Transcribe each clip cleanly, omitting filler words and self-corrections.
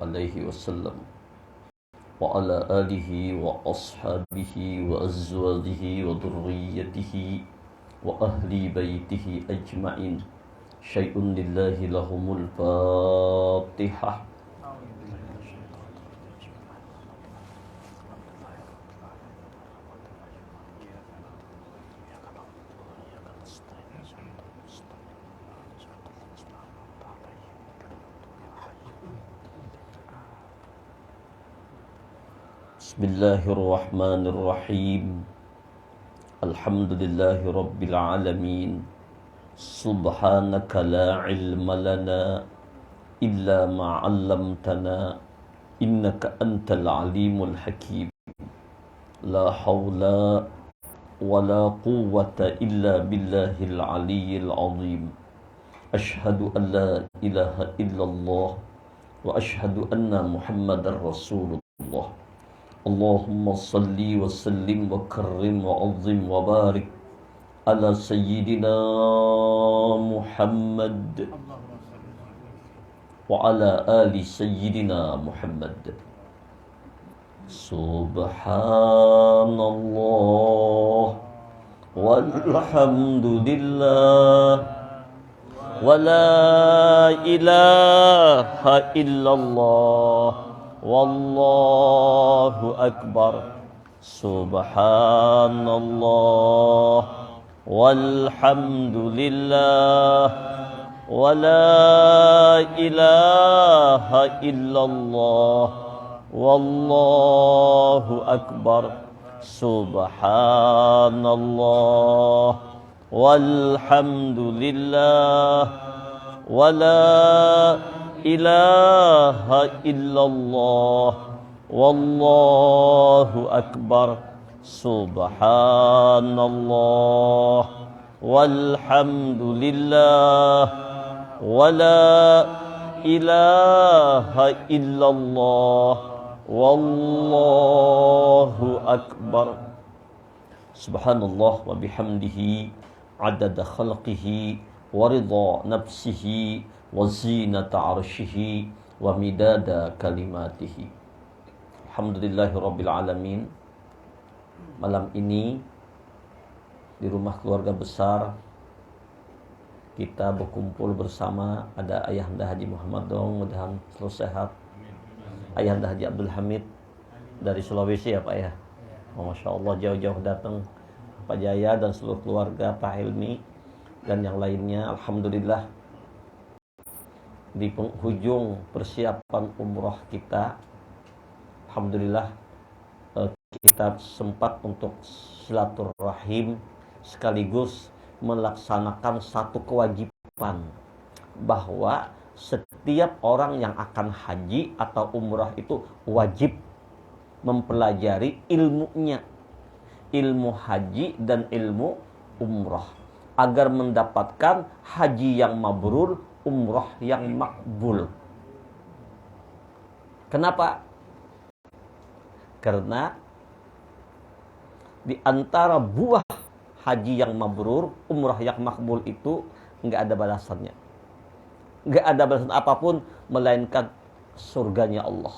عليه وسلم وعلى آله وأصحابه وأزواجه وذريته وأهل بيته أجمعين. شيء لله لهم الفاتحة. Bismillahirrahmanirrahim. Alhamdulillahi rabbil alamin. Subhanaka la ilma lana illa ma 'allamtana innaka antal alimul hakim. La haula wala quwwata illa billahil aliyyil azim. Ashhadu an la ilaha illallah wa ashhadu anna Muhammadar Rasulullah. Allahumma salli wa sallim wa karrim wa azim wa barik ala sayyidina Muhammad wa ala ali sayyidina Muhammad. Subhanallah walhamdulillah wa la ilaha illallah wallahu akbar. Subhanallah walhamdulillah wa la ilaha illallah wallahu akbar. Subhanallah walhamdulillah wa la ilaha illallah wallahu akbar. Subhanallah walhamdulillah wa la ilaha illallah wallahu akbar. Subhanallah wa bihamdihi adada khalqihi wa ridha nafsihi wa zinata arshihi wa midada kalimatihi. Alhamdulillahi rabbil alamin. Malam ini di rumah keluarga besar kita berkumpul bersama. Ada Ayahanda Haji Muhammad Dong, mudah-mudahan selalu sehat. Ayahanda Haji Abdul Hamid dari Sulawesi ya Pak ya. Masya Allah jauh-jauh datang Pak Jaya dan seluruh keluarga, Pak Hilmi dan yang lainnya. Alhamdulillah di penghujung persiapan umroh kita, alhamdulillah kita sempat untuk silaturahim sekaligus melaksanakan satu kewajiban bahwa setiap orang yang akan haji atau umrah itu wajib mempelajari ilmunya, ilmu haji dan ilmu umrah, agar mendapatkan haji yang mabrur, umrah yang makbul. Kenapa? Karena di antara buah haji yang mabrur, umrah yang makbul itu nggak ada balasannya, nggak ada balasan apapun melainkan surganya Allah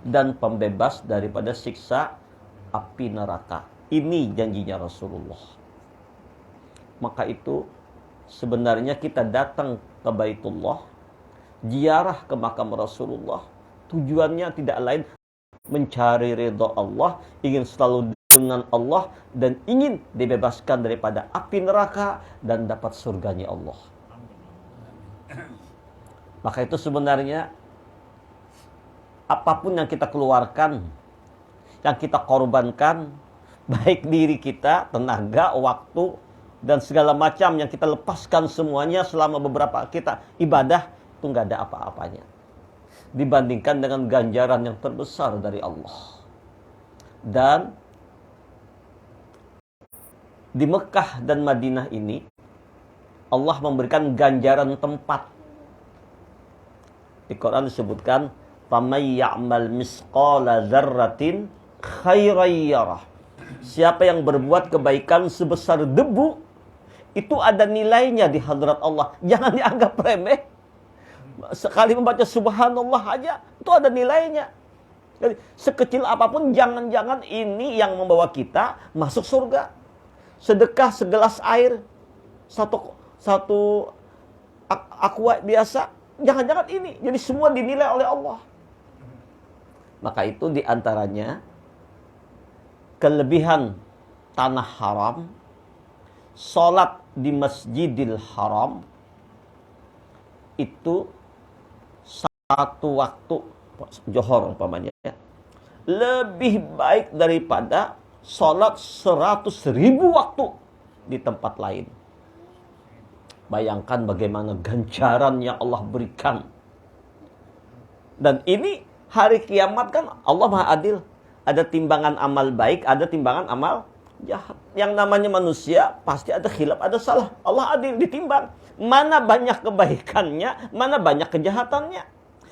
dan pembebas daripada siksa api neraka. Ini janjinya Rasulullah. Maka itu sebenarnya kita datang ke Baitullah, ziarah ke makam Rasulullah, tujuannya tidak lain mencari ridha Allah, ingin selalu dengan Allah dan ingin dibebaskan daripada api neraka dan dapat surganya Allah. Maka itu sebenarnya apapun yang kita keluarkan, yang kita korbankan, baik diri kita, tenaga, waktu, dan segala macam yang kita lepaskan semuanya selama beberapa kita ibadah, itu nggak ada apa-apanya dibandingkan dengan ganjaran yang terbesar dari Allah. Dan di Mekah dan Madinah ini Allah memberikan ganjaran tempat. Di Quran disebutkan faman ya'mal misqala dzarratin khairan yarah. Siapa yang berbuat kebaikan sebesar debu, itu ada nilainya di hadrat Allah. Jangan dianggap remeh. Sekali membaca subhanallah aja, itu ada nilainya. Jadi, sekecil apapun, jangan-jangan ini yang membawa kita masuk surga. Sedekah segelas air, satu aqua biasa, jangan-jangan ini. Jadi semua dinilai oleh Allah. Maka itu diantaranya kelebihan tanah haram, sholat di Masjidil Haram, itu satu waktu Johor umpamanya, lebih baik daripada sholat 100.000 waktu di tempat lain. Bayangkan bagaimana ganjaran yang Allah berikan. Dan ini hari kiamat kan Allah Maha Adil. Ada timbangan amal baik, ada timbangan amal jahat. Yang namanya manusia pasti ada khilaf, ada salah. Allah adil, ditimbang. Mana banyak kebaikannya, mana banyak kejahatannya.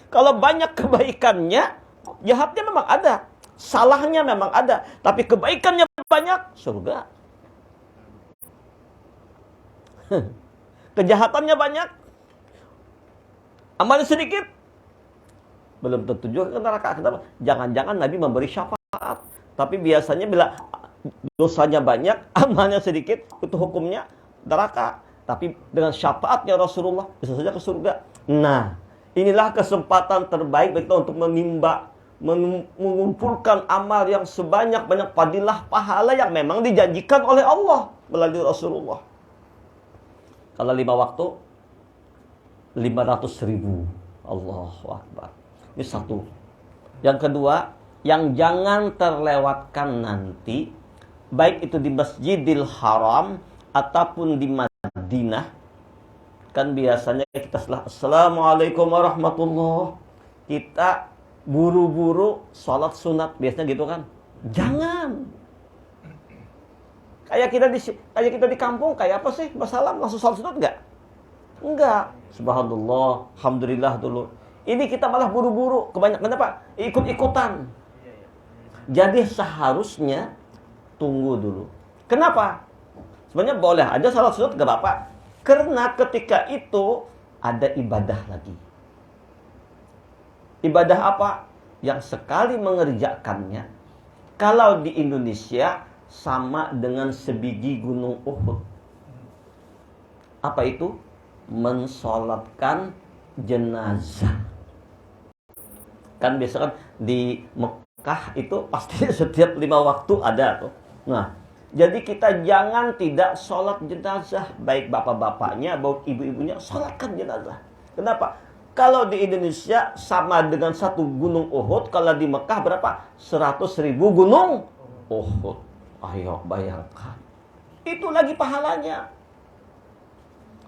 Kalau banyak kebaikannya, jahatnya memang ada. Salahnya memang ada. Tapi kebaikannya banyak, surga. Kejahatannya banyak, amalnya sedikit, belum tentu juga ke neraka. Kenapa? Jangan-jangan Nabi memberi syafaat. Tapi biasanya bila dosanya banyak, amalnya sedikit, itu hukumnya neraka. Tapi dengan syafaatnya Rasulullah, bisa saja ke surga. Nah, inilah kesempatan terbaik kita untuk mengumpulkan amal yang sebanyak-banyak fadilah pahala yang memang dijanjikan oleh Allah melalui Rasulullah. Kalau 5 waktu, 500.000. Allahu Akbar. Ini satu. Yang kedua, yang jangan terlewatkan nanti, baik itu di Masjidil Haram ataupun di Madinah. Kan biasanya kita setelah Assalamualaikum warahmatullahi, kita buru-buru sholat sunat. Biasanya gitu kan. Jangan. Kayak kita di kampung, kayak apa sih? Wassalam, langsung sholat sunat enggak? Enggak. Subhanallah, alhamdulillah dulu. Ini kita malah buru-buru. Kebanyakan apa? Ikut-ikutan. Jadi seharusnya tunggu dulu. Kenapa? Sebenarnya boleh aja sholat sunat, enggak apa-apa. Karena ketika itu ada ibadah lagi. Ibadah apa? Yang sekali mengerjakannya, kalau di Indonesia sama dengan sebiji gunung Uhud. Apa itu? Mensolatkan jenazah. Kan biasa kan di Mekah itu pasti setiap 5 waktu ada tuh. Nah, jadi kita jangan tidak sholat jenazah. Baik bapak-bapaknya, baik ibu-ibunya, sholatkan jenazah. Kenapa? Kalau di Indonesia sama dengan satu gunung Uhud. Kalau di Mekah berapa? 100.000 gunung Uhud. Ayo bayangkan. Itu lagi pahalanya.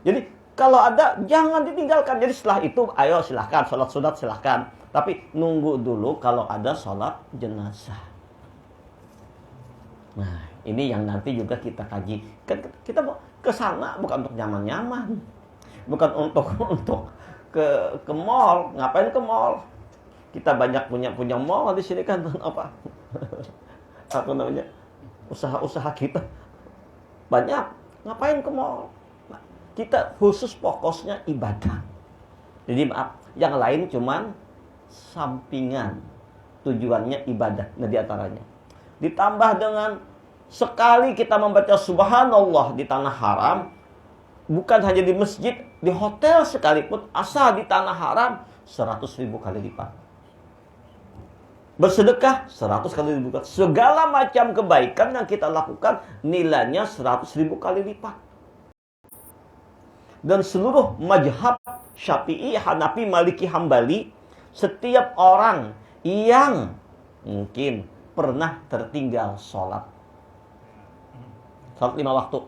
Jadi kalau ada, jangan ditinggalkan. Jadi setelah itu, ayo silahkan. Sholat sunat silahkan. Tapi nunggu dulu kalau ada sholat jenazah. Nah, ini yang nanti juga kita kaji. Kita mau ke sana bukan untuk nyaman-nyaman. Bukan untuk ke mall. Ngapain ke mall? Kita banyak punya mall di sini kan. Apa? Apa namanya? Usaha-usaha kita banyak. Ngapain ke mall? Kita khusus fokusnya ibadah. Jadi maaf, yang lain cuman sampingan. Tujuannya ibadah. Nah, di antaranya ditambah dengan sekali kita membaca subhanallah di tanah haram, bukan hanya di masjid, di hotel sekalipun, asal di tanah haram, 100.000 kali lipat. Bersedekah 100 kali lipat. Segala macam kebaikan yang kita lakukan nilainya 100.000 kali lipat. Dan seluruh mazhab Syafi'i, Hanafi, Maliki, Hambali, setiap orang yang mungkin pernah tertinggal sholat 5 waktu,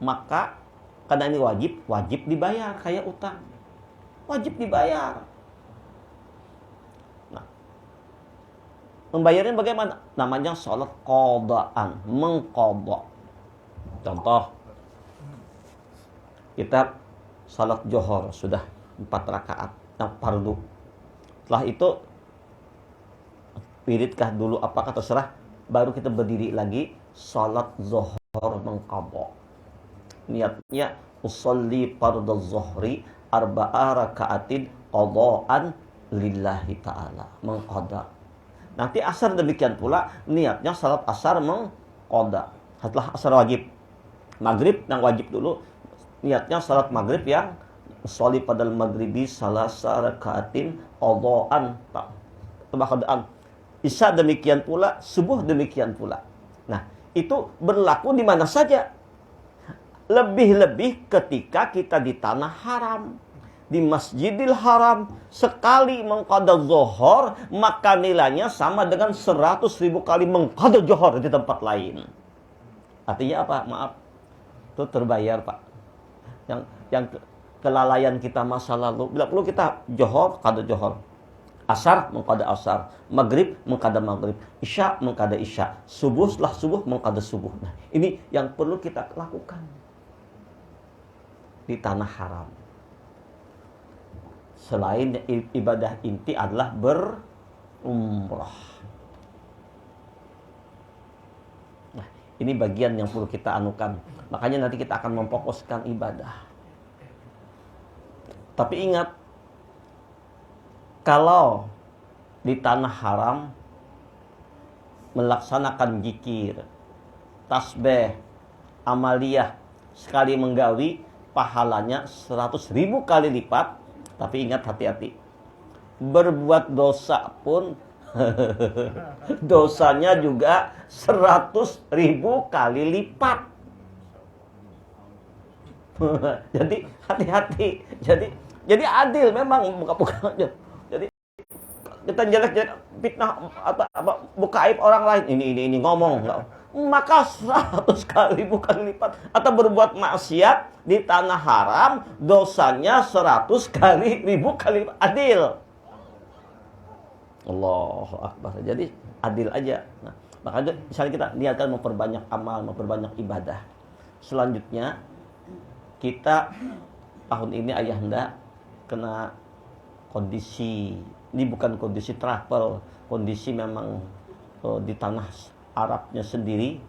maka karena ini wajib dibayar kayak utang. Wajib dibayar. Membayarnya bagaimana? Namanya sholat qadaan, mengqadha. Contoh, kita sholat Johor sudah 4 rakaat, yang fardu. Setelah itu, wiridkah dulu, apakah terserah. Baru kita berdiri lagi, sholat Zohor mengqadha. Niatnya, usolli fardhu zuhri arba'a raka'atin qadaan lillahi ta'ala, mengqada. Nanti asar demikian pula, niatnya salat asar mengqada. Setelah asar wajib, maghrib yang wajib dulu, niatnya salat maghrib yang sholli padal maghribi salasa rakaatin qadaan, qadaan. Isya demikian pula, subuh demikian pula. Nah, itu berlaku di mana saja. Lebih-lebih ketika kita di tanah haram, di Masjidil Haram, sekali mengqada zuhur, maka nilainya sama dengan 100.000 kali mengqada zuhur di tempat lain. Artinya apa? Maaf, itu terbayar, Pak. Yang kelalaian kita masa lalu, bila perlu kita zuhur, qada zuhur. Asar, mengqada asar. Maghrib, mengqada maghrib. Isya, mengqada isya. Subuh, setelah subuh, mengqada subuh. Nah, ini yang perlu kita lakukan di tanah haram. Selain ibadah inti adalah berumrah. Nah, ini bagian yang perlu kita anukan. Makanya nanti kita akan memfokuskan ibadah. Tapi ingat, kalau di tanah haram melaksanakan zikir, tasbih, amaliyah, sekali menggawi, pahalanya 100.000 kali lipat. Tapi ingat, hati-hati. Berbuat dosa pun dosanya juga 100.000 kali lipat. Jadi hati-hati. Jadi adil memang, bukan. Jadi kita jelek-jelek fitnah atau buka aib orang lain. Ini ngomong enggak. Maka 100 kali bukan lipat. Atau berbuat maksiat di tanah haram, dosanya 100 kali, 1000 kali lipat. Adil. Allahu Akbar. Jadi adil aja. Nah, makanya misalnya kita niatkan memperbanyak amal, memperbanyak ibadah. Selanjutnya kita tahun ini ayahanda kena kondisi, ini bukan kondisi travel, kondisi memang di tanah Arabnya sendiri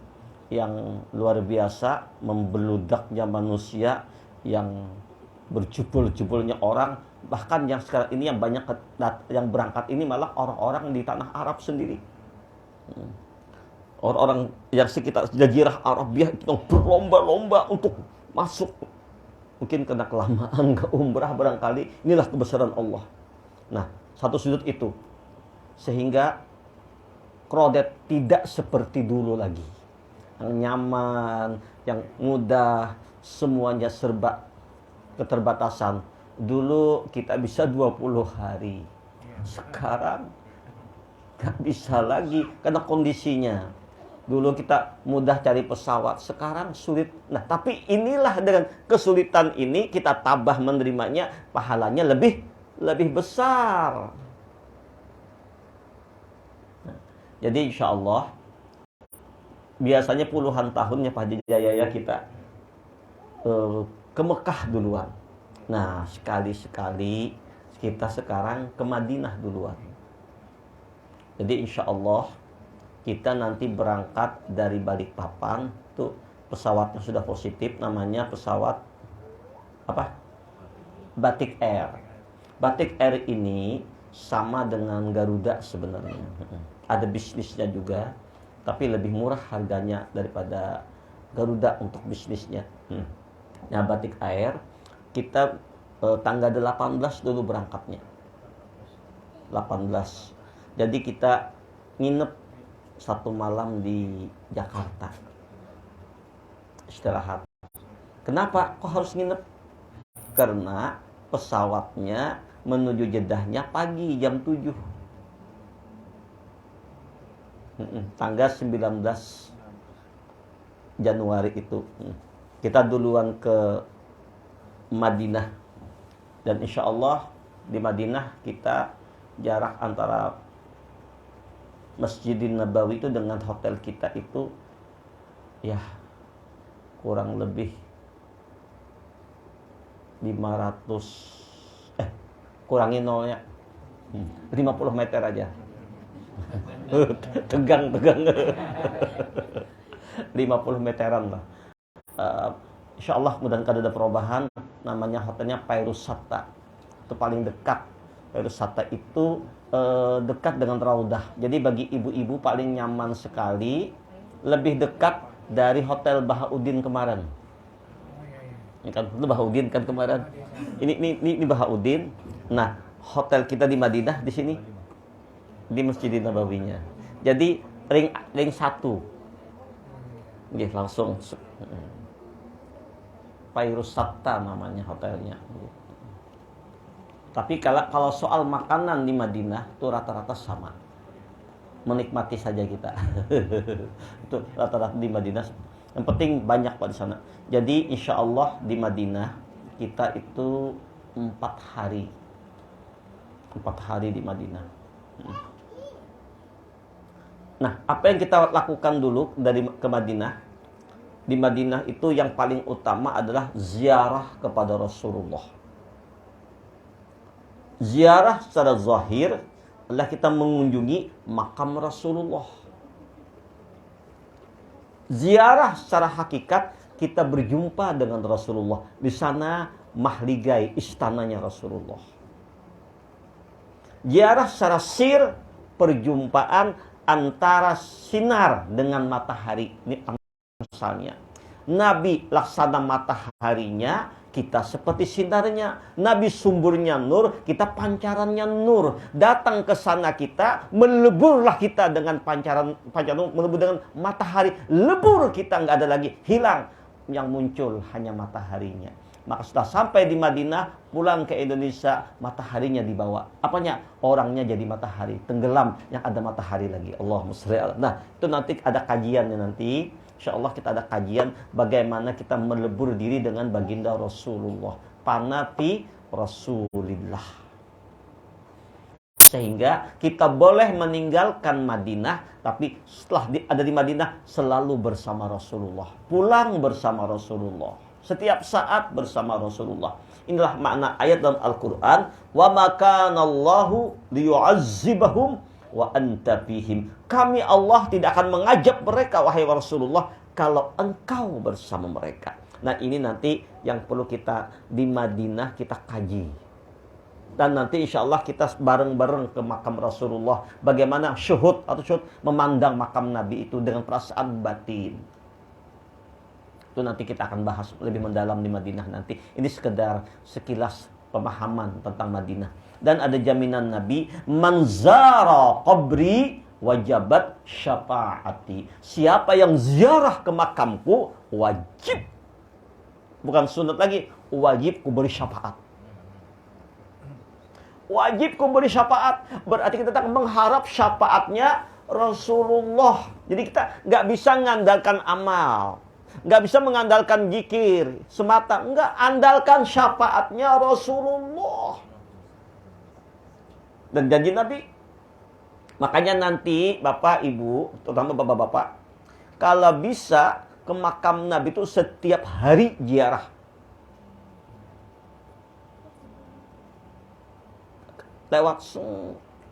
yang luar biasa, membeludaknya manusia, yang berjubul-jubulnya orang, bahkan yang sekarang ini yang banyak yang berangkat ini malah orang-orang di tanah Arab sendiri. Orang-orang yang sekitar Jazirah Arabia itu berlomba-lomba untuk masuk. Mungkin kena kelamaan ke umrah barangkali. Inilah kebesaran Allah. Nah, satu sudut itu. Sehingga Krodet tidak seperti dulu lagi. Yang nyaman, yang mudah, semuanya serba keterbatasan. Dulu kita bisa 20 hari. Sekarang nggak bisa lagi karena kondisinya. Dulu kita mudah cari pesawat, sekarang sulit. Nah, tapi inilah dengan kesulitan ini kita tabah menerimanya, pahalanya lebih besar. Jadi insya Allah biasanya puluhan tahunnya Pak Haji Jaya kita ke Mekah duluan. Nah, sekali-sekali kita sekarang ke Madinah duluan. Jadi insya Allah kita nanti berangkat dari Balikpapan, tuh pesawatnya sudah positif, namanya pesawat apa? Batik Air. Batik Air ini sama dengan Garuda sebenarnya. Ada bisnisnya juga, tapi lebih murah harganya daripada Garuda untuk bisnisnya. Nah, Batik Air kita tanggal 18 dulu berangkatnya. 18. Jadi kita nginep 1 malam di Jakarta. Istirahat. Kenapa kok harus nginep? Karena pesawatnya menuju Jedahnya pagi jam 7. Tanggal 19 Januari itu. Kita duluan ke Madinah. Dan insya Allah di Madinah kita jarak antara Masjidin Nabawi itu dengan hotel kita itu ya kurang lebih 500 kurangi nolnya 50 meter aja. tegang 50 meteran lah. Insya Allah mudah-mudahan ada perubahan. Namanya hotelnya Pairus Satta, itu paling dekat Pariwisata itu dekat dengan Raudah. Jadi bagi ibu-ibu paling nyaman sekali, lebih dekat dari Hotel Bahaudin kemarin. Ini kan itu Bahaudin kan kemarin. Ini Bahaudin. Nah, hotel kita di Madinah di sini di Masjidin Nabawinya. Jadi ring 1. Nggih, langsung Pariwisata namanya hotelnya. Tapi kalau soal makanan di Madinah itu rata-rata sama. Menikmati saja kita. Itu rata-rata di Madinah. Yang penting banyak Pak di sana. Jadi insya Allah di Madinah kita itu 4 hari. 4 hari di Madinah. Nah, apa yang kita lakukan dulu dari ke Madinah? Di Madinah itu yang paling utama adalah ziarah kepada Rasulullah. Ziarah secara zahir adalah kita mengunjungi makam Rasulullah. Ziarah secara hakikat kita berjumpa dengan Rasulullah. Di sana mahligai istananya Rasulullah. Ziarah secara sir perjumpaan antara sinar dengan matahari. Ini misalnya Nabi laksana mataharinya, kita seperti sinarnya. Nabi sumbernya nur, kita pancarannya nur. Datang ke sana kita, meleburlah kita dengan pancaran nur, melebur dengan matahari. Lebur kita, nggak ada lagi, hilang. Yang muncul hanya mataharinya. Maka setelah sampai di Madinah, pulang ke Indonesia, mataharinya dibawa. Apanya? Orangnya jadi matahari, tenggelam, yang ada matahari lagi. Allahumma sholli ala. Nah, itu nanti ada kajiannya nanti. Insya Allah kita ada kajian bagaimana kita melebur diri dengan baginda Rasulullah. Panati Rasulillah. Sehingga kita boleh meninggalkan Madinah, tapi setelah ada di Madinah selalu bersama Rasulullah. Pulang bersama Rasulullah. Setiap saat bersama Rasulullah. Inilah makna ayat dalam Al-Quran. Wa ma kana Allahu liyu'azzibahum wa anta fihim. Kami Allah tidak akan mengajab mereka, wahai Rasulullah, kalau engkau bersama mereka. Nah, ini nanti yang perlu kita di Madinah kita kaji. Dan nanti insya Allah kita bareng-bareng ke makam Rasulullah. Bagaimana syuhud memandang makam Nabi itu dengan perasaan batin. Itu nanti kita akan bahas lebih mendalam di Madinah nanti. Ini sekedar sekilas pemahaman tentang Madinah. Dan ada jaminan Nabi, manzara qabri wajabat syafaati. Siapa yang ziarah ke makamku, wajib. Bukan sunat lagi, wajib ku beri syafaat. Wajib ku beri syafaat. Berarti kita tak mengharap syafaatnya Rasulullah. Jadi kita nggak bisa mengandalkan amal. Nggak bisa mengandalkan zikir semata. Nggak, andalkan syafaatnya Rasulullah. Dan janji Nabi. Makanya nanti Bapak Ibu, terutama Bapak-bapak, kalau bisa ke makam Nabi itu setiap hari ziarah. Lewat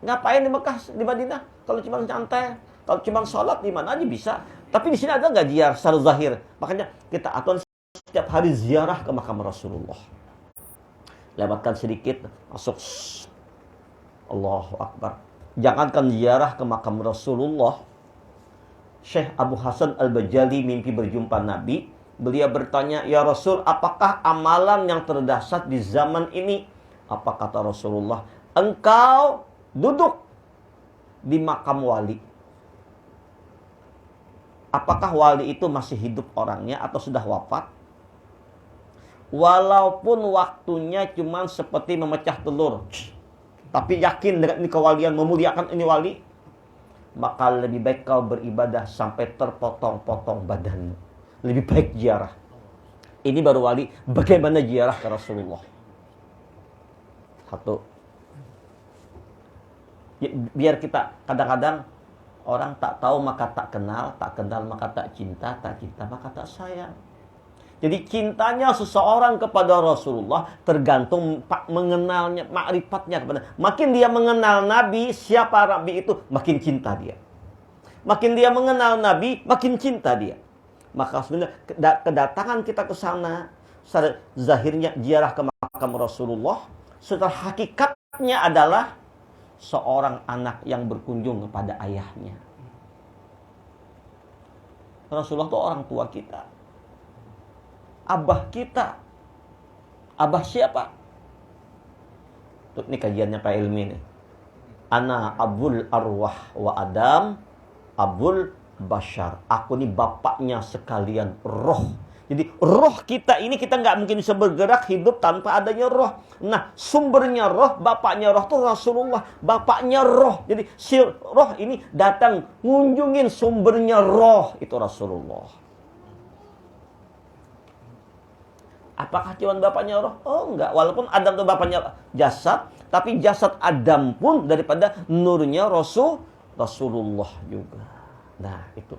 ngapain di Mekah, di Madinah? Kalau cuma santai, kalau cuma sholat di mana aja bisa. Tapi di sini ada nggak ziarah secara zahir? Makanya kita atur setiap hari ziarah ke makam Rasulullah. Lewatkan sedikit, masuk. Allahu Akbar. Jangankan ziarah ke makam Rasulullah. Syekh Abu Hasan Al-Bajali mimpi berjumpa Nabi. Beliau bertanya, "Ya Rasul, apakah amalan yang terdahsyat di zaman ini?" Apa kata Rasulullah? "Engkau duduk di makam wali." Apakah wali itu masih hidup orangnya atau sudah wafat? Walaupun waktunya cuma seperti memecah telur, tapi yakin dengan ini kewalian, memuliakan ini wali, maka lebih baik kau beribadah sampai terpotong-potong badanmu. Lebih baik ziarah. Ini baru wali. Bagaimana ziarah ke Rasulullah? Satu. Biar kita kadang-kadang orang tak tahu maka tak kenal maka tak cinta maka tak sayang. Jadi cintanya seseorang kepada Rasulullah tergantung mengenalnya, ma'rifatnya kepada. Makin dia mengenal Nabi, siapa Nabi itu, makin cinta dia. Makin dia mengenal Nabi, makin cinta dia. Maka sebenarnya kedatangan kita ke sana, secara zahirnya ziarah ke makam Rasulullah, secara hakikat Puncaknya adalah seorang anak yang berkunjung kepada ayahnya. Rasulullah itu orang tua kita. Abah kita. Abah siapa? Ini kajiannya Pak Ilmi nih. Ana abul arwah wa Adam abul bashar. Aku nih bapaknya sekalian roh. Jadi roh kita ini kita nggak mungkin bisa bergerak hidup tanpa adanya roh. Nah, sumbernya roh, bapaknya roh itu Rasulullah. Bapaknya roh. Jadi si roh ini datang ngunjungin sumbernya roh itu Rasulullah. Apakah cuma bapaknya roh? Oh enggak. Walaupun Adam itu bapaknya jasad, tapi jasad Adam pun daripada nurnya Rasulullah juga. Nah, itu.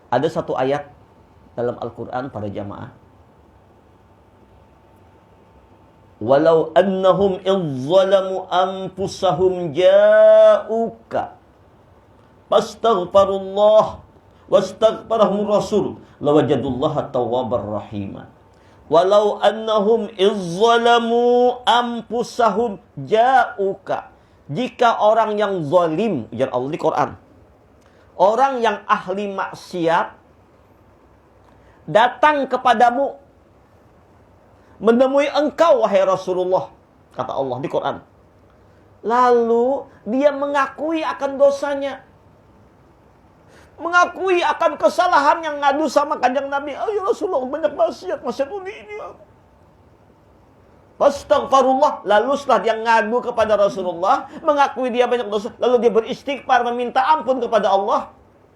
Ada satu ayat dalam Al-Quran para jamaah. Walau annahum izzalamu anfusahum ja'uka fastaghfirullah wastaghfarahum rasul lawajadullaha tawwabar rahima. Walau annahum izzalamu anfusahum ja'uka. Jika orang yang zalim, ujar Allah di Quran, orang yang ahli maksiat datang kepadamu, menemui engkau wahai Rasulullah, kata Allah di Quran. Lalu dia mengakui akan dosanya, mengakui akan kesalahan yang ngadu sama kanjeng Nabi. Oh ya Rasulullah, banyak maksiat ini. Astaghfirullah. Lalu setelah dia ngadu kepada Rasulullah, mengakui dia banyak dosa, lalu dia beristighfar, meminta ampun kepada Allah.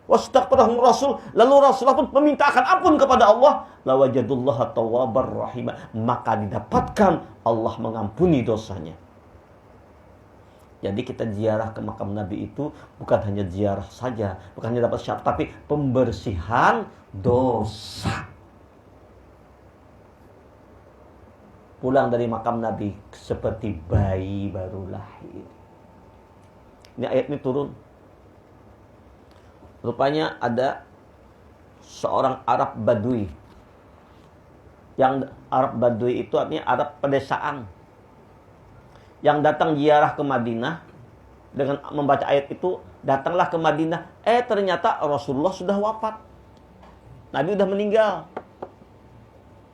Wastaghfarahum rasul. Lalu Rasulullah pun meminta akan ampun kepada Allah. Lawajadullaha tawwabar rahimah. Maka didapatkan Allah mengampuni dosanya. Jadi kita ziarah ke makam Nabi itu bukan hanya ziarah saja, bukan hanya dapat syafaat, tapi pembersihan dosa. Pulang dari makam Nabi seperti bayi baru lahir. Ini ayat ini turun. Rupanya ada seorang Arab Badui. Yang Arab Badui itu artinya Arab pedesaan. Yang datang ziarah ke Madinah dengan membaca ayat itu, datanglah ke Madinah. Ternyata Rasulullah sudah wafat. Nabi sudah meninggal.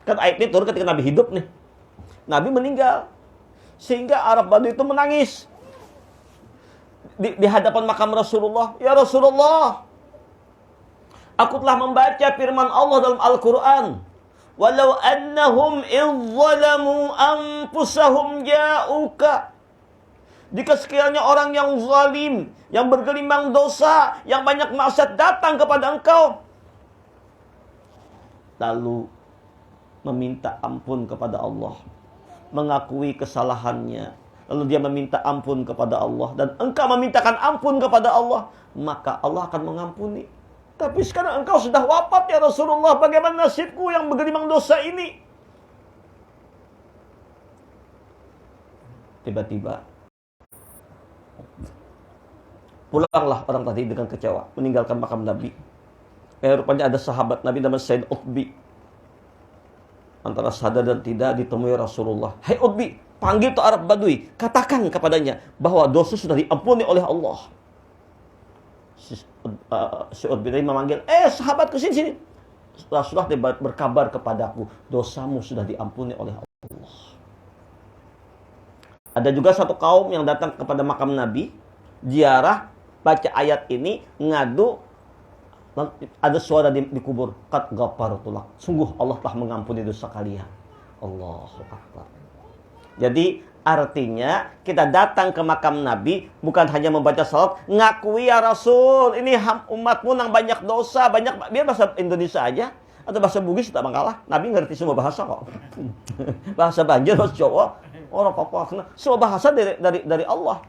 Kan ayat ini turun ketika Nabi hidup nih. Nabi meninggal. Sehingga Arab Badui itu menangis. Di hadapan makam Rasulullah. Ya Rasulullah, aku telah membaca firman Allah dalam Al-Quran. Walau annahum izzalamu anfusahum ja'uka. Jika sekiranya orang yang zalim, yang bergelimang dosa, yang banyak maksiat datang kepada engkau, lalu meminta ampun kepada Allah, mengakui kesalahannya, lalu dia meminta ampun kepada Allah, dan engkau memintakan ampun kepada Allah, maka Allah akan mengampuni. Tapi sekarang engkau sudah wafat ya Rasulullah, bagaimana nasibku yang bergelimang dosa ini? Tiba-tiba pulanglah orang tadi dengan kecewa, meninggalkan makam Nabi. Rupanya ada sahabat Nabi namanya Sayyid Utbi. Antara sadar dan tidak ditemui Rasulullah. Hai Utbi, panggil tuh Arab Badui, katakan kepadanya bahwa dosa sudah diampuni oleh Allah. Si Utbi tadi memanggil, sahabatku sini. Rasulullah berkabar kepadaku, dosamu sudah diampuni oleh Allah. Ada juga satu kaum yang datang kepada makam Nabi, ziarah, baca ayat ini, ngadu, ada suara di kubur, qad ghafartulak, sungguh Allah telah mengampuni dosa kalian. Allahu Akbar. Jadi artinya kita datang ke makam Nabi bukan hanya membaca salat, ngakui ya Rasul, ini umatmu yang banyak dosa, banyak, biar bahasa Indonesia aja atau bahasa Bugis tak mengkalah. Nabi ngerti semua bahasa kok. Bahasa Banjar, bahasa Jawa, orang Papua, semua bahasa dari Allah.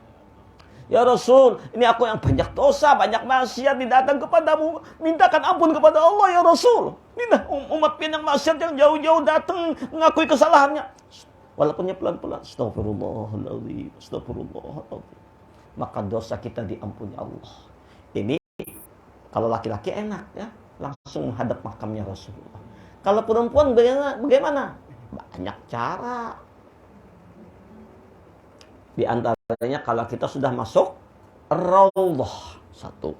Ya Rasul, ini aku yang banyak dosa, banyak maksiat, datang kepadamu, mintakan ampun kepada Allah ya Rasul. Ini umat yang maksiat yang jauh-jauh datang mengakui kesalahannya. Walaupun pelan-pelan, astagfirullahaladzim, astagfirullahaladzim. Maka dosa kita diampuni Allah. Ini kalau laki-laki enak ya, langsung menghadap makamnya Rasulullah. Kalau perempuan bagaimana? Banyak cara. Di antaranya kalau kita sudah masuk raudhah, satu.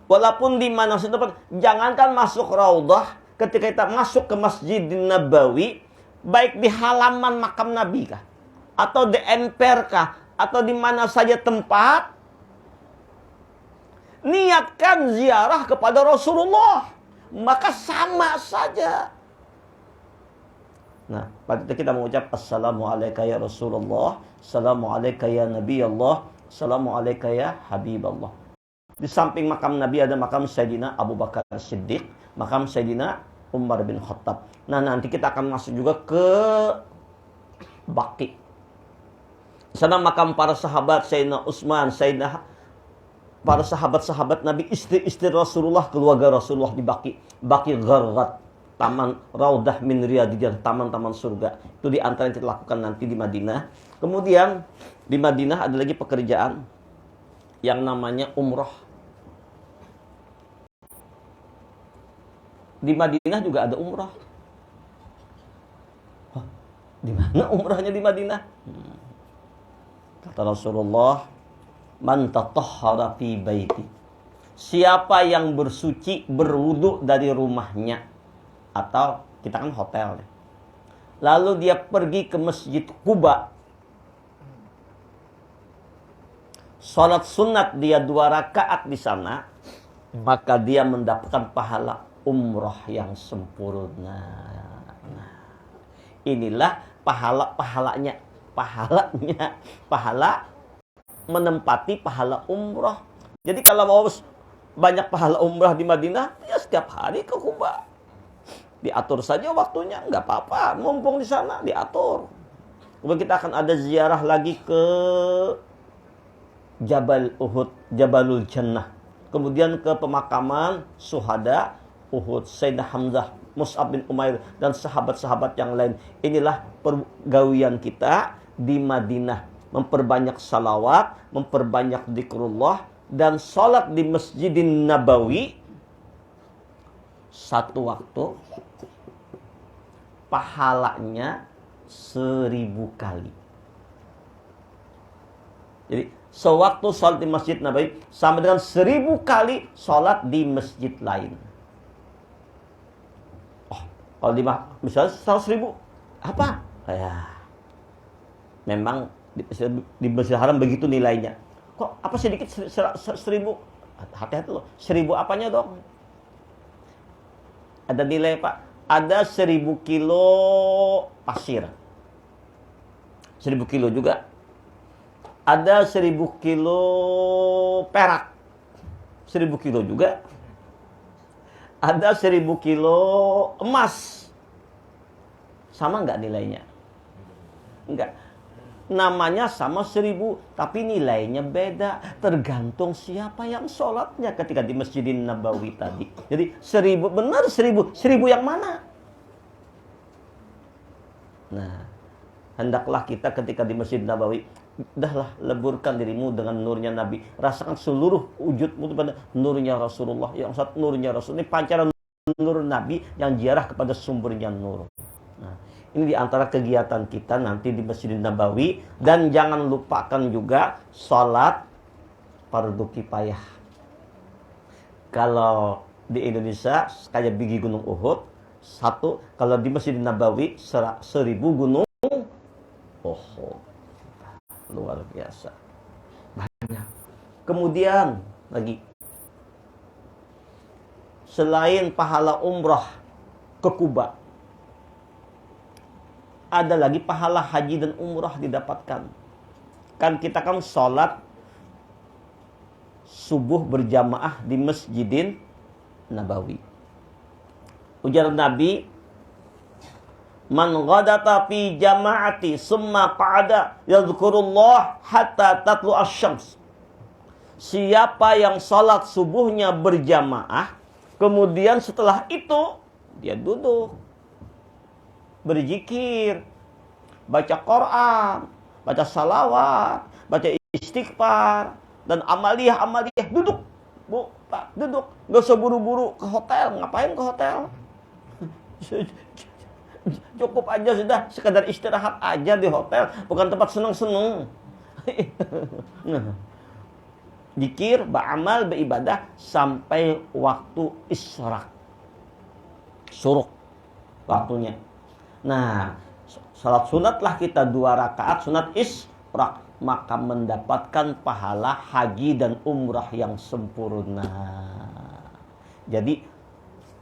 Walaupun di mana saja, jangankan masuk raudhah, ketika kita masuk ke Masjidin Nabawi, baik di halaman makam Nabi kah, atau di emper kah, atau di mana saja tempat, niatkan ziarah kepada Rasulullah, maka sama saja. Nah, pada kita mengucap Assalamualaikum ya Rasulullah, Assalamualaikum ya Nabi Allah, Assalamualaikum ya Habibullah. Di samping makam Nabi ada makam Sayyidina Abu Bakar Siddiq, makam Sayyidina Umar bin Khattab. Nah, nanti kita akan masuk juga ke Baqi. Sana makam para sahabat Sayyidina Utsman, Sayyidina para sahabat-sahabat Nabi, istri-istri Rasulullah, keluarga Rasulullah di Baqi. Baqi Gharqad, taman Raudhah min Riyadil, taman-taman surga. Itu di antara yang kita lakukan nanti di Madinah. Kemudian di Madinah ada lagi pekerjaan yang namanya umroh. Di Madinah juga ada umroh. Hah, di mana umrahnya di Madinah? Kata Rasulullah, man tatahhara fi baiti. Siapa yang bersuci, berwudu dari rumahnya, atau kita kan hotel, lalu dia pergi ke Masjid Quba, sholat sunat dia 2 rakaat di sana, maka dia mendapatkan pahala umroh yang sempurna. Nah, inilah pahala menempati pahala umroh. Jadi kalau mau banyak pahala umroh di Madinah, ya setiap hari ke Quba. Diatur saja waktunya, nggak apa-apa. Mumpung di sana, diatur. Kemudian kita akan ada ziarah lagi ke Jabal Uhud, Jabalul Jannah. Kemudian ke pemakaman Syuhada Uhud, Sayyidina Hamzah, Mus'ab bin Umair, dan sahabat-sahabat yang lain. Inilah pergawian kita di Madinah. Memperbanyak salawat, memperbanyak zikrullah, dan sholat di Masjidin Nabawi. Satu waktu, pahalanya 1000 kali. Jadi, sewaktu sholat di Masjid Nabawi, sama dengan 1000 kali sholat di masjid lain. Kalau misalnya 100.000, apa? Ya, memang di Masjidil Haram begitu nilainya. Kok apa sedikit 1.000? Hati-hati loh. 1.000 apanya dong? Ada nilai, Pak. Ada 1.000 kilo pasir. 1.000 kilo juga. Ada 1.000 kilo perak. 1.000 kilo juga. Ada 1.000 kilo emas. Sama nggak nilainya? Enggak. Namanya sama 1.000, tapi nilainya beda. Tergantung siapa yang sholatnya ketika di Masjidin Nabawi tadi. Jadi 1.000, benar 1.000. 1.000 yang mana? Nah, hendaklah kita ketika di Masjid Nabawi, udahlah leburkan dirimu dengan nurnya Nabi. Rasakan seluruh wujudmu pada nurnya Rasulullah. Yang satu nurnya Rasul. Ini pancaran nur Nabi yang ziarah kepada sumbernya nur. Nah, ini diantara kegiatan kita nanti di Masjidin Nabawi. Dan jangan lupakan juga sholat fardu kifayah. Kalau di Indonesia kayak biji gunung Uhud, satu. Kalau di Masjidin Nabawi 1.000 gunung Uhud. Luar biasa. Banyak. Kemudian lagi, selain pahala umrah ke Kuba, ada lagi pahala haji dan umrah didapatkan. Kan kita kan sholat subuh berjamaah di Masjidin Nabawi. Ujar Nabi, man ghadata fi jama'ati summa qa'ada yadhkurullah hatta tatlu asy-syams. Siapa yang salat subuhnya berjamaah, kemudian setelah itu dia duduk berzikir, baca Quran, baca salawat, baca istighfar, dan amaliyah. Duduk, Bu, Pak, duduk. Gak usah buru-buru ke hotel. Ngapain ke hotel? Cukup aja sudah, sekadar istirahat aja di hotel, bukan tempat seneng-seneng. Nah, zikir, beramal, beribadah sampai waktu isyraq. Suruk waktunya. Nah, salat sunatlah kita 2 rakaat sunat isyraq, maka mendapatkan pahala haji dan umrah yang sempurna. Jadi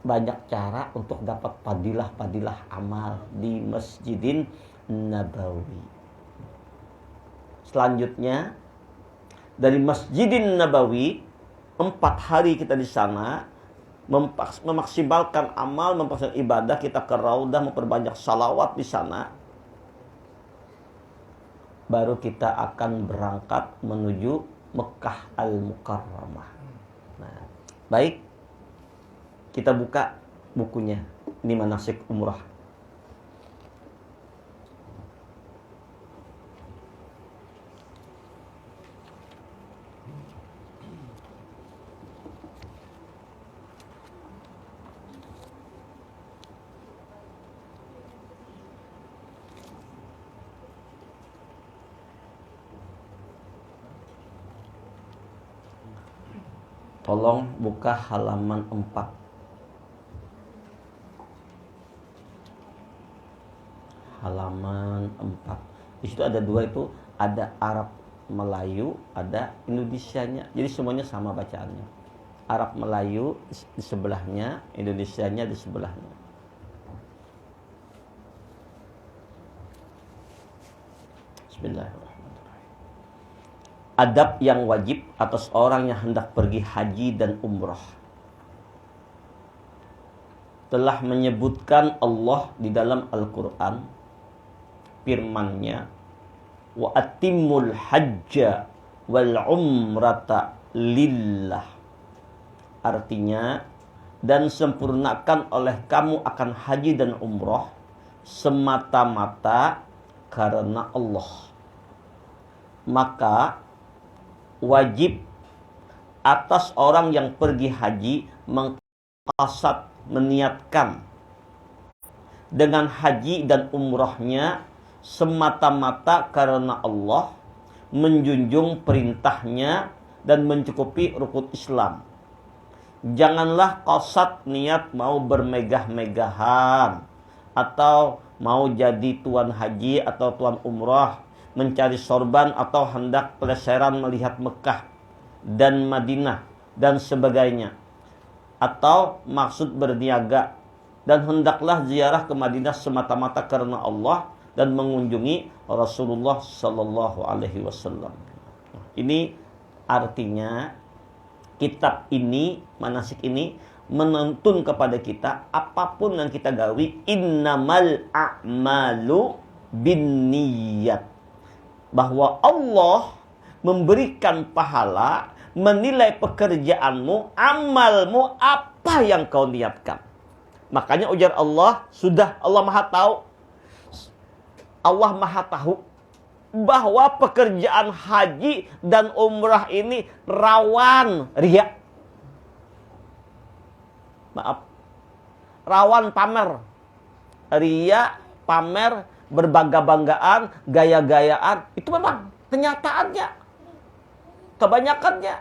banyak cara untuk dapat fadilah-fadilah amal di Masjidin Nabawi. Selanjutnya dari Masjidin Nabawi 4 hari kita di sana memaksimalkan amal, memperbanyak ibadah, kita ke Raudah, memperbanyak salawat di sana. Baru kita akan berangkat menuju Mekah Al-Mukarramah. Nah, baik, kita buka bukunya. Ini manasik umrah. Tolong buka halaman 4. Halaman 4. Di situ ada 2 itu, ada Arab Melayu, ada Indonesianya. Jadi semuanya sama bacaannya. Arab Melayu di sebelahnya, Indonesianya di sebelahnya. Bismillahirrahmanirrahim. Adab yang wajib atas orang yang hendak pergi haji dan umrah. Telah menyebutkan Allah di dalam Al-Quran, firman-Nya, wa atimmul hajja wal umrata lillah. Artinya, dan sempurnakan oleh kamu akan haji dan umrah semata-mata karena Allah. Maka wajib atas orang yang pergi haji mengqasad, meniatkan dengan haji dan umrahnya semata-mata karena Allah, menjunjung perintahnya dan mencukupi rukun Islam. Janganlah qasad niat mau bermegah-megahan atau mau jadi tuan haji atau tuan umrah, mencari sorban atau hendak peleseran melihat Mekah dan Madinah dan sebagainya, atau maksud berniaga, dan hendaklah ziarah ke Madinah semata-mata karena Allah dan mengunjungi Rasulullah Sallallahu Alaihi Wasallam. Ini artinya kitab ini, manasik ini menuntun kepada kita apapun yang kita gawi, innamal a'malu binniyat. Bahwa Allah memberikan pahala, menilai pekerjaanmu, amalmu, apa yang kau niatkan. Makanya ujar Allah, sudah Allah Maha tahu. Allah Maha tahu bahwa pekerjaan haji dan umrah ini rawan riya. Maaf. Rawan pamer. Riya, pamer, berbangga-banggaan, gaya-gayaan, itu memang kenyataannya, kebanyakannya.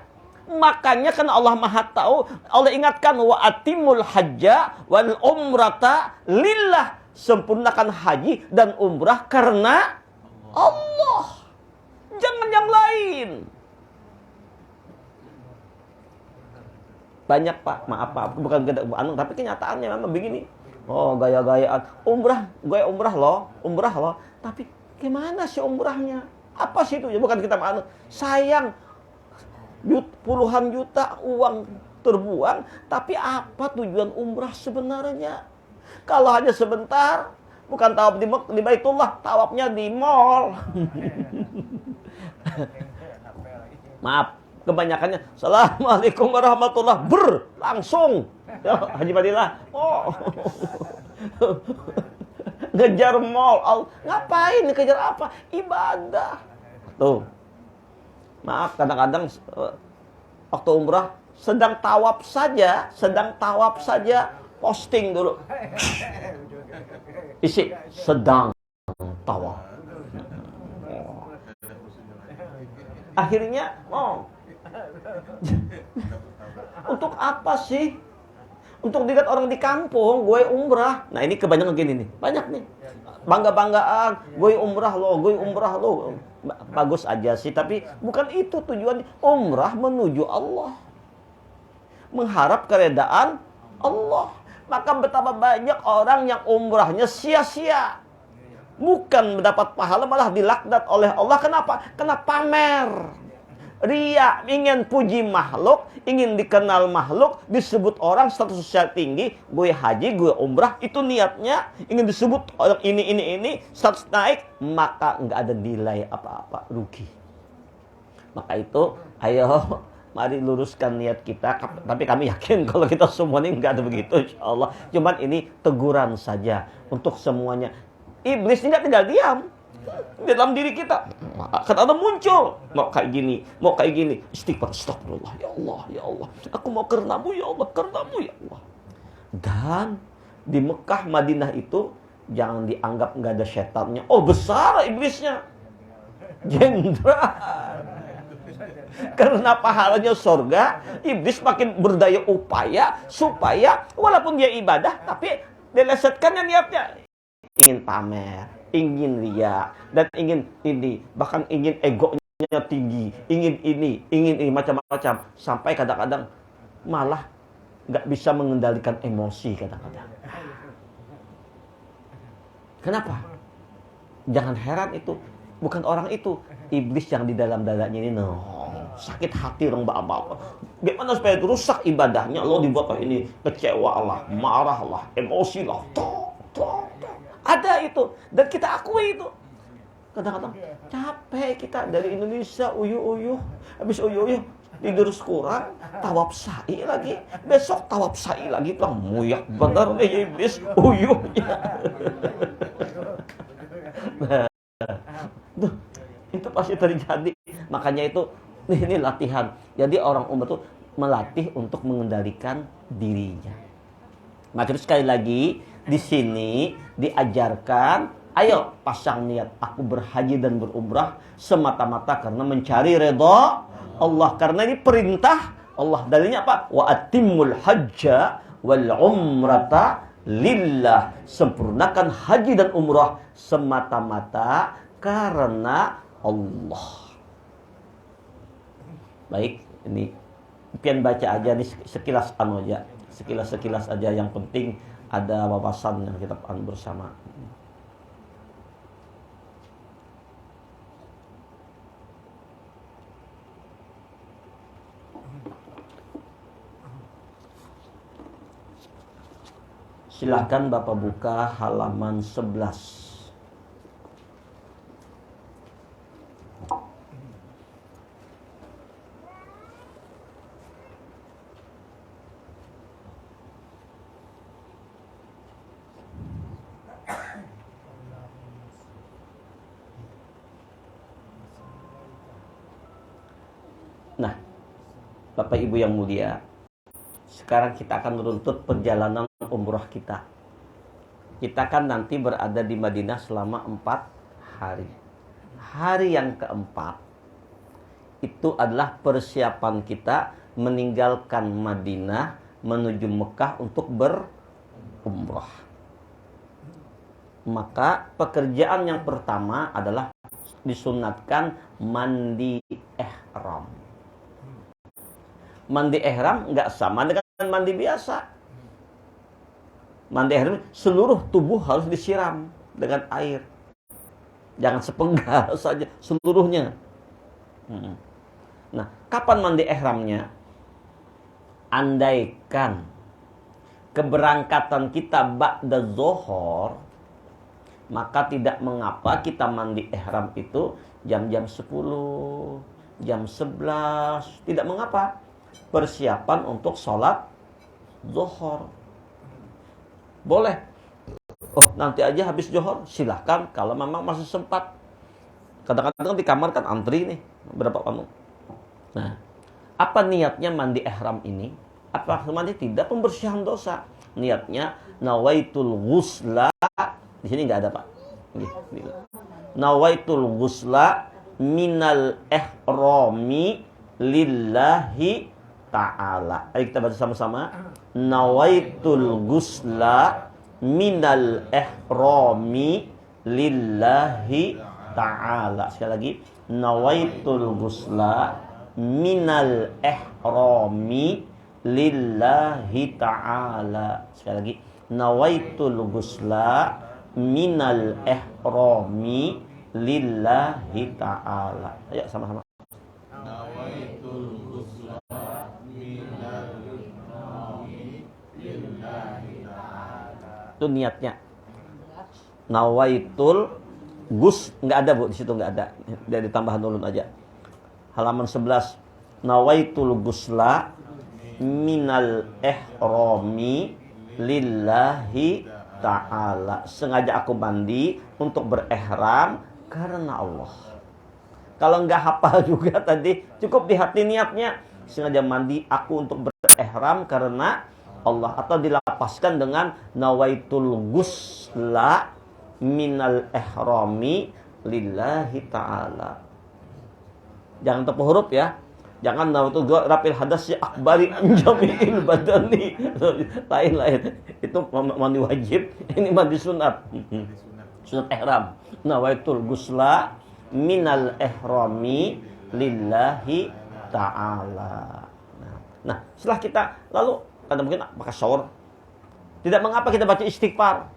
Makanya kan Allah Maha tahu, Allah ingatkan wa atimul hajja wal umrata lillah, sempurnakan haji dan umrah karena Allah, jangan yang lain. Banyak Pak, maaf Pak, bukan tapi kenyataannya memang begini. Oh, gaya-gayaan. Gaya umrah loh. Tapi gimana sih umrahnya? Apa sih itu? Ya bukan kita sayang puluhan juta uang terbuang, tapi apa tujuan umrah sebenarnya? Kalau hanya sebentar, bukan tawaf di Baitullah, tawafnya di mall. Maaf, kebanyakannya Assalamualaikum warahmatullah, langsung. Ya, Haji Fadilah, ngejar mall, ngapain? Ngejar apa? Ibadah. Tuh, maaf, kadang-kadang waktu umrah sedang tawaf saja, posting dulu. Isi sedang tawaf. Akhirnya, untuk apa sih? Untuk dilihat orang di kampung, gue umrah. Nah ini kebanyakan gini nih, banyak nih. Bangga-banggaan, gue umrah lo. Bagus aja sih, tapi bukan itu tujuan. Umrah menuju Allah. Mengharap keredaan Allah. Maka betapa banyak orang yang umrahnya sia-sia. Bukan mendapat pahala, malah dilaknat oleh Allah. Kenapa? Kena pamer. Ria, ingin puji makhluk, ingin dikenal makhluk, disebut orang status sosial tinggi, gue haji, gue umrah, itu niatnya, ingin disebut orang ini, status naik, maka nggak ada nilai apa-apa, rugi. Maka itu, ayo, mari luruskan niat kita, tapi kami yakin kalau kita semua ini nggak ada begitu, insya Allah. Cuman ini teguran saja untuk semuanya. Iblis ini nggak tinggal diam. Di dalam diri kita akan ada muncul mau kayak gini istighfar, astagfirullah, ya Allah aku mau karenamu ya Allah, dan di Mekah Madinah itu jangan dianggap nggak ada setannya, besar iblisnya, jenderal. Karena pahalanya surga, iblis makin berdaya upaya supaya walaupun dia ibadah tapi dilesetkannya niatnya, ingin pamer, ingin ria, dan ingin ini, bahkan ingin egonya tinggi, ingin ini, macam-macam. Sampai kadang-kadang malah nggak bisa mengendalikan emosi kadang-kadang. Kenapa? Jangan heran itu, bukan orang itu, iblis yang di dalam dadanya ini, sakit hati orang bapak. Bagaimana supaya rusak ibadahnya, lo dibuat ini, kecewa lah, marah lah, emosi lah, ada itu, dan kita akui itu. Kadang-kadang capek kita dari Indonesia, uyuh, habis uyuh tidur kurang, tawaf sa'i lagi, besok tawaf sa'i lagi, pulang muyak bener nih iblis, uyuhnya. Nah, itu pasti terjadi. Makanya itu ini latihan. Jadi orang umrah itu melatih untuk mengendalikan dirinya. Maka sekali lagi di sini diajarkan, ayo pasang niat, aku berhaji dan berumrah semata-mata karena mencari redha Allah. Karena ini perintah Allah. Dalilnya apa? Wa atimmul hajja wal umrata lillah. Sempurnakan haji dan umrah semata-mata karena Allah. Baik, ini pian baca aja nih sekilas aja. Sekilas aja, yang penting ada wawasan yang kita paham bersama. Silakan Bapak buka halaman 11. Nah, Bapak Ibu yang mulia, sekarang kita akan menuntut perjalanan umrah kita. Kita kan nanti berada di Madinah selama 4 hari. Hari yang keempat itu adalah persiapan kita meninggalkan Madinah menuju Mekah untuk berumrah. Maka pekerjaan yang pertama adalah disunatkan mandi ihram. Mandi ihram nggak sama dengan mandi biasa. Mandi ihram seluruh tubuh harus disiram dengan air. Jangan sepenggal saja, seluruhnya. Nah, kapan mandi ihramnya? Andaikan keberangkatan kita ba'da zuhur, maka tidak mengapa kita mandi ihram itu jam-jam 10, jam 11, tidak mengapa. Persiapan untuk sholat zuhur. Boleh. Nanti aja habis zuhur, silahkan kalau memang masih sempat. Kadang-kadang di kamar kan antri nih, berapa kamu. Nah, apa niatnya mandi ihram ini? Apa mandi? Tidak, pembersihan dosa. Niatnya nawaitul ghusla Di sini nggak ada, Pak. Nawaitul ghusla minal ihrami lillahi ta'ala. Ayo kita baca sama-sama. Nawaitul ghusla minal ihrami lillahi ta'ala. Sekali lagi. Nawaitul ghusla minal ihrami lillahi ta'ala. Sekali lagi. Nawaitul ghusla minal ihrami lillahi ta'ala. Ayo sama-sama. Nawaitul ghusla minal ihrami lillahi ta'ala. Itu niatnya. Nawaitul gus nggak ada, Bu, di situ nggak ada. Dari tambahan ulun aja. Halaman 11. Nawaitul ghusla minal ihrami lillahi ta'ala. Sengaja aku mandi untuk berihram karena Allah. Kalau nggak hafal juga tadi, cukup di hati niatnya. Sengaja mandi aku untuk berihram karena Allah. Atau dilapaskan dengan nawaitul ghusla minal ihrami lillahi ta'ala. Jangan tepu huruf ya. Jangan nawaitul rapil hadasy akbari jami'il badani. Lain-lain. Itu mandi wajib, ini mandi sunat. Sunat ihram. Nawaitul ghusla minal ihrami lillahi ta'ala. Nah, setelah kita lalu kadang mungkin pakai shower. Tidak mengapa kita baca istighfar.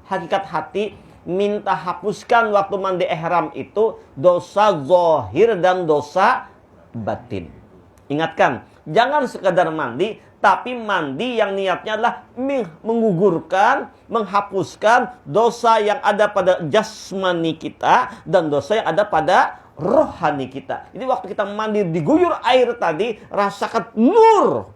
Hakikat hati minta hapuskan waktu mandi ihram itu dosa zahir dan dosa batin. Ingatkan, jangan sekadar mandi, tapi mandi yang niatnya adalah menggugurkan, menghapuskan dosa yang ada pada jasmani kita dan dosa yang ada pada rohani kita. Jadi waktu kita mandi diguyur air tadi, rasakan nur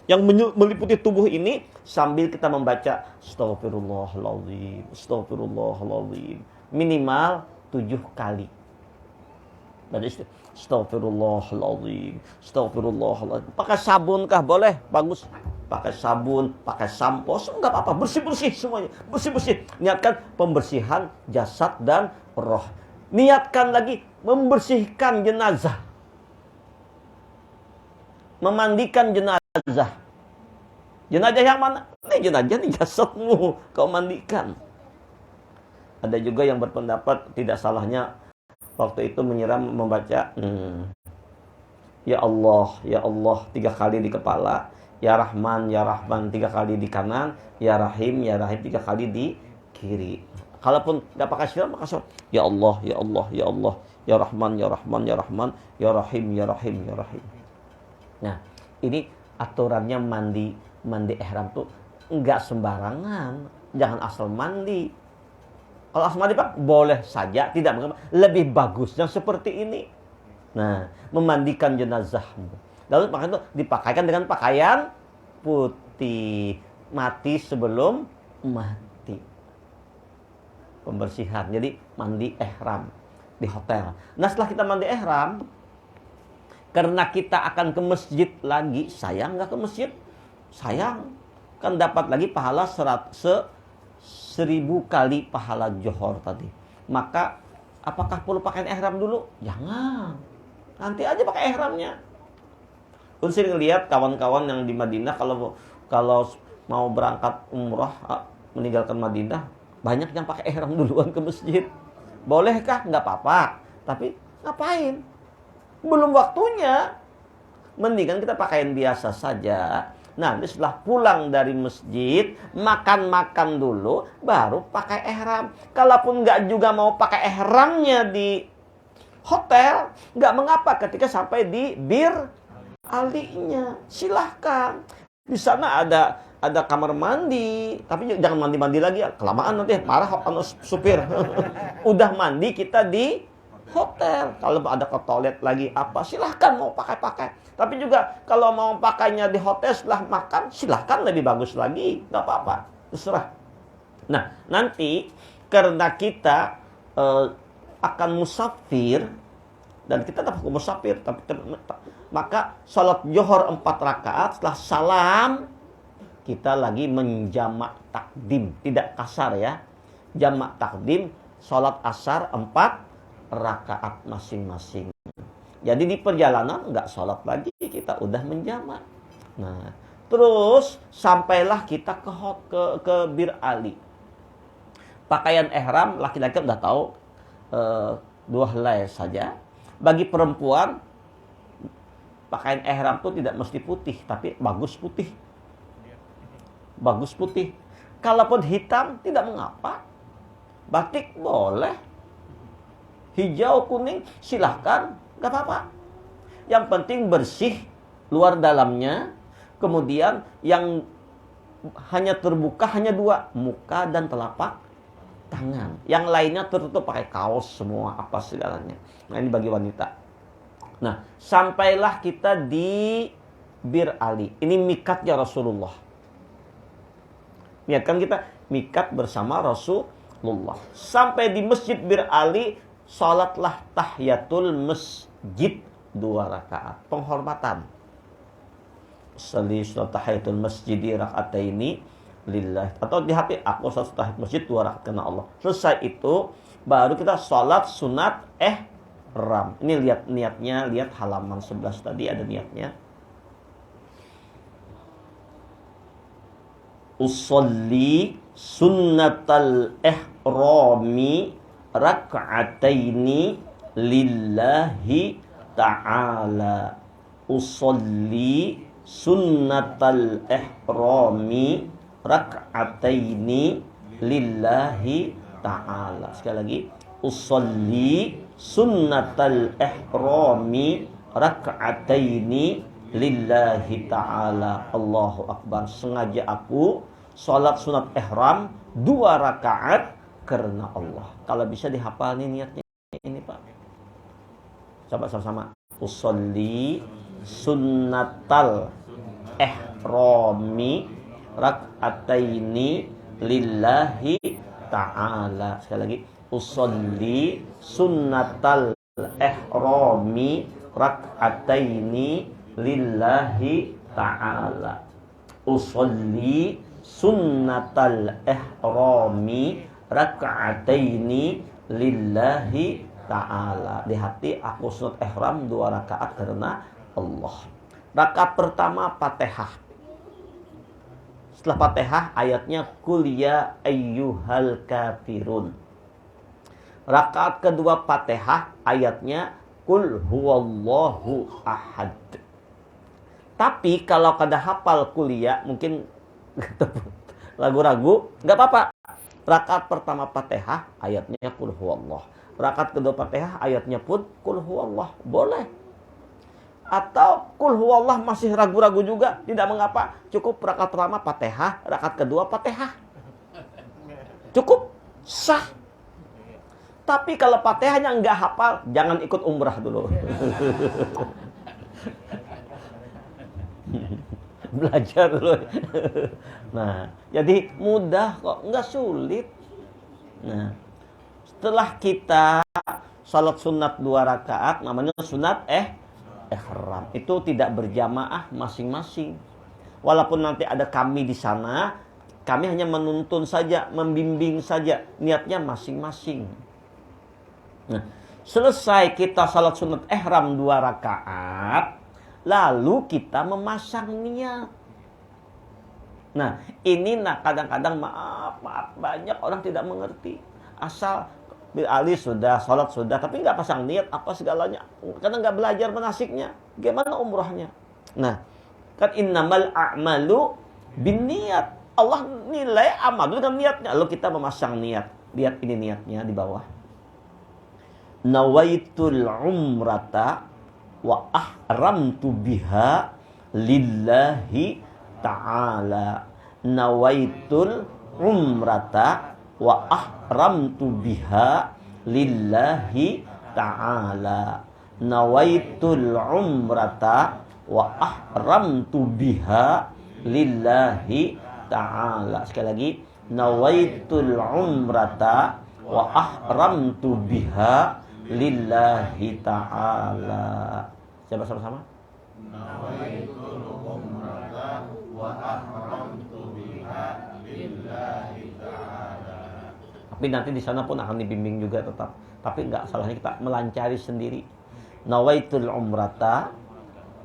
yang meliputi tubuh ini sambil kita membaca Astaghfirullahaladzim, Astaghfirullahaladzim minimal 7 kali. Baca Astaghfirullahaladzim, Astaghfirullahaladzim. Pakai sabun kah? Boleh, bagus. Pakai sabun, pakai sampo, enggak apa-apa. Bersih-bersih semuanya. Bersih-bersih. Niatkan pembersihan jasad dan roh. Niatkan lagi membersihkan jenazah. Memandikan jenazah. Jenazah yang mana? Ini jenazah di jasadmu. Kau mandikan. Ada juga yang berpendapat tidak salahnya waktu itu menyiram membaca Ya Allah 3 kali di kepala, Ya Rahman 3 kali di kanan, Ya Rahim 3 kali di kiri. Kalaupun nggak pakai siram, maka Ya Allah, Ya Allah, Ya Allah, Ya Rahman, Ya Rahman, Ya Rahman, Ya Rahim, Ya Rahim, Ya Rahim. Nah, ini aturannya mandi ihram tuh nggak sembarangan. Jangan asal mandi. Kalau asal mandi, Pak, boleh saja, tidak mengapa. Lebih bagusnya seperti ini. Nah, memandikan jenazahmu. Lalu makanya itu dipakaikan dengan pakaian putih. Mati sebelum mati. Pembersihan. Jadi mandi ihram di hotel. Nah, setelah kita mandi ihram, karena kita akan ke masjid lagi, sayang nggak ke masjid? Sayang. Kan dapat lagi pahala 1000 kali pahala johor tadi. Maka apakah perlu pakai ihram dulu? Jangan. Nanti aja pakai ihramnya. Pun sering lihat kawan-kawan yang di Madinah kalau mau berangkat umrah meninggalkan Madinah, banyak yang pakai ihram duluan ke masjid. Bolehkah? Nggak apa-apa. Tapi ngapain? Belum waktunya. Mendingan kita pakaian biasa saja. Nah, setelah pulang dari masjid, makan-makan dulu, baru pakai ihram. Kalaupun nggak juga mau pakai ihramnya di hotel, nggak mengapa ketika sampai di bir alinya. Silahkan. Di sana ada kamar mandi, tapi jangan mandi-mandi lagi, kelamaan nanti marah supir. Udah mandi kita di hotel. Kalau ada ke toilet lagi apa, silahkan mau pakai. Tapi juga kalau mau pakainya di hotel setelah makan, silahkan, lebih bagus lagi, nggak apa-apa, terserah. Nah, nanti karena kita akan musafir dan kita dapat musafir, maka salat johor 4 rakaat setelah salam kita lagi menjamak takdim, tidak kasar ya. jamak takdim sholat asar 4 rakaat masing-masing. Jadi di perjalanan nggak sholat lagi, kita udah menjamak. Nah, terus sampailah kita ke Bir Ali. Pakaian ihram laki-laki udah tahu 2 helai saja. Bagi perempuan pakaian ihram itu tidak mesti putih, tapi bagus putih. Bagus putih. Kalaupun hitam tidak mengapa. Batik boleh. Hijau, kuning silahkan, nggak apa-apa. Yang penting bersih luar dalamnya. Kemudian yang hanya terbuka hanya 2, muka dan telapak tangan. Yang lainnya tertutup pakai kaos semua apa segalanya. Nah, ini bagi wanita. Nah, sampailah kita di Bir Ali. Ini mikatnya Rasulullah. Niatkan kita mikat bersama Rasulullah. Sampai di Masjid Bir Ali, salatlah tahiyatul masjid 2 rakaat. Penghormatan. Salli salat tahiyatul masjid raka'ataini lillah. Atau di hati aku salat tahiyat masjid 2 rakaat karena Allah. Selesai itu baru kita salat sunat ihram. Ini lihat niatnya, lihat halaman 11 tadi ada niatnya. Usolli sunnatal ihrami rak'ataini lillahi ta'ala. Usolli sunnatal ihrami rak'ataini lillahi ta'ala. Sekali lagi. Usolli sunnatal ihrami rak'ataini lillahi ta'ala. Allahu Akbar. Sengaja aku sholat sunat ihram 2 rakaat karena Allah. Kalau bisa dihafal nih niatnya ini Pak. Coba sama-sama. Usolli sunnatal ihrami rak'ataini lillahi ta'ala. Sekali lagi. Usolli sunnatal ihrami rak'ataini lillahi ta'ala. Usolli sunnatal ihrami rak'ataini lillahi ta'ala. Di hati aku sunat ihram 2 rakaat karena Allah. Rakaat pertama Fatihah. Setelah Fatihah ayatnya Qul ya ayyuhal kafirun. Rakaat kedua Fatihah ayatnya Qul huwallahu ahad. Tapi kalau kada hafal kuliah mungkin ragu-ragu, nggak apa-apa. Rakaat pertama Fatihah ayatnya Qul huwallah. Rakaat kedua Fatihah ayatnya pun Qul huwallah. Boleh. Atau Qul huwallah masih ragu-ragu juga, tidak mengapa. Cukup rakaat pertama Fatihah, rakaat kedua Fatihah. Cukup sah. Tapi kalau Fatihahnya nggak hafal, jangan ikut umrah dulu. Belajar dulu. Nah, jadi mudah kok, nggak sulit. Nah, setelah kita salat sunat 2 rakaat, namanya sunat ihram. Itu tidak berjamaah masing-masing. Walaupun nanti ada kami di sana, kami hanya menuntun saja, membimbing saja, niatnya masing-masing. Nah, selesai kita salat sunat ihram 2 rakaat, lalu kita memasang niat. Nah, ini kadang-kadang maaf banyak orang tidak mengerti. Asal Bir Ali sudah, salat sudah, tapi nggak pasang niat apa segalanya. Karena nggak belajar manasiknya. Gimana umrahnya? Nah, kan innamal a'malu binniyat. Allah nilai amal dengan niatnya. Lalu kita memasang niat. Lihat ini niatnya di bawah. Nawaitul umrata wa ahramtu biha lillahi ta'ala. Nawaitul umrata wa ahramtu biha lillahi ta'ala. Nawaitul umrata wa ahramtu biha lillahi ta'ala. Sekali lagi. Nawaitul umrata wa ahramtu biha lillahi ta'ala. Coba sama-sama. Nawaitul umrata wa ahramtu biha lillahi ta'ala. Tapi nanti di sana pun akan dibimbing juga tetap. Tapi nggak salahnya kita melancari sendiri. Nawaitul umrata,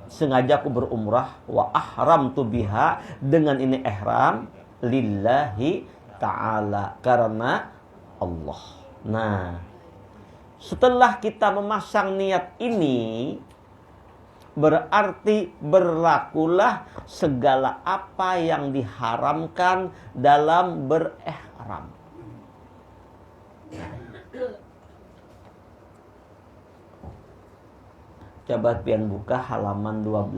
sengaja aku berumrah, wa ahramtu biha, dengan ini ihram, lillahi ta'ala, karena Allah. Nah, setelah kita memasang niat ini, berarti berlakulah segala apa yang diharamkan dalam berihram. Coba pian buka halaman 12.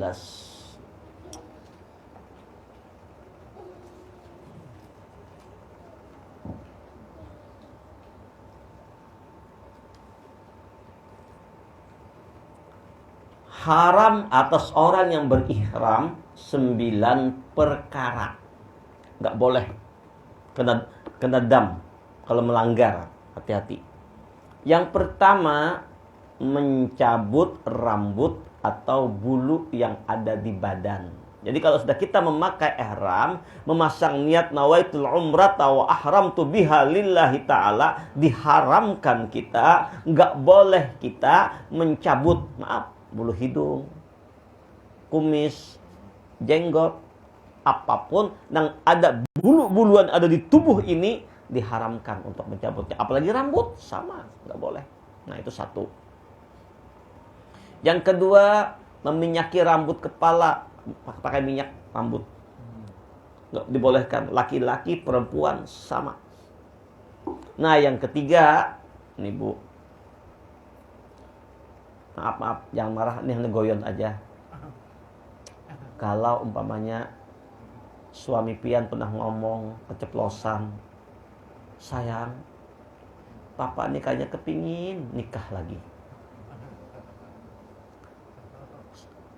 Haram atas orang yang berihram 9 perkara. Nggak boleh kena dam kalau melanggar. Hati-hati. Yang pertama, mencabut rambut atau bulu yang ada di badan. Jadi kalau sudah kita memakai ihram, memasang niat nawaitul umrata wa ahramtu biha lillahi ta'ala, diharamkan kita, nggak boleh kita mencabut, bulu hidung, kumis, jenggot, apapun yang ada bulu-buluan ada di tubuh ini, diharamkan untuk mencabutnya. Apalagi rambut, sama, nggak boleh. Nah, itu satu. Yang kedua, meminyaki rambut kepala, pakai minyak rambut. Nggak dibolehkan, laki-laki, perempuan, sama. Nah, yang ketiga, nih Bu, maaf, jangan marah, nih ngegoyon aja. Kalau umpamanya suami pian pernah ngomong keceplosan, sayang, papa nih kayaknya kepingin nikah lagi.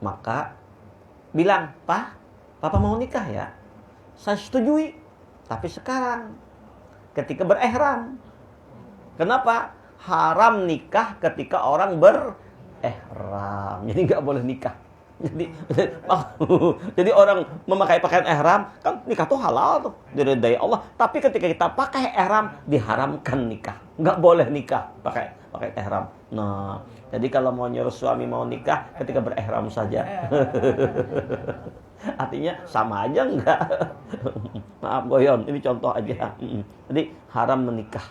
Maka bilang, papa mau nikah ya? Saya setujui. Tapi sekarang, ketika berihram. Kenapa? Haram nikah ketika orang berihram. Jadi nggak boleh nikah. Jadi orang memakai pakaian ihram, kan nikah tuh halal tuh, diridai Allah. Tapi ketika kita pakai ihram, diharamkan nikah. Nggak boleh nikah pakai ihram. Nah, jadi kalau mau nyuruh suami mau nikah ketika berihram saja. Artinya sama aja enggak? Maaf goyon, ini contoh aja. Jadi haram menikah.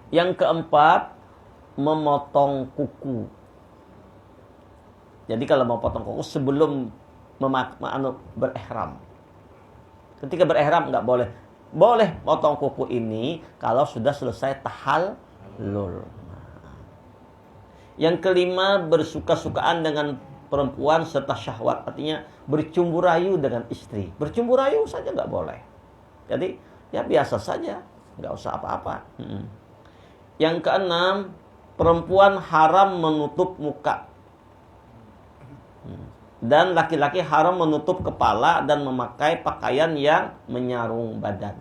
Yang keempat, memotong kuku. Jadi kalau mau potong kuku sebelum berihram. Ketika berihram enggak boleh. Boleh potong kuku ini kalau sudah selesai tahallul. Yang kelima, bersuka-sukaan dengan perempuan serta syahwat. Artinya bercumbu rayu dengan istri. Bercumbu rayu saja nggak boleh. Jadi ya biasa saja, nggak usah apa-apa. Yang keenam, perempuan haram menutup muka. Dan laki-laki haram menutup kepala dan memakai pakaian yang menyarung badan.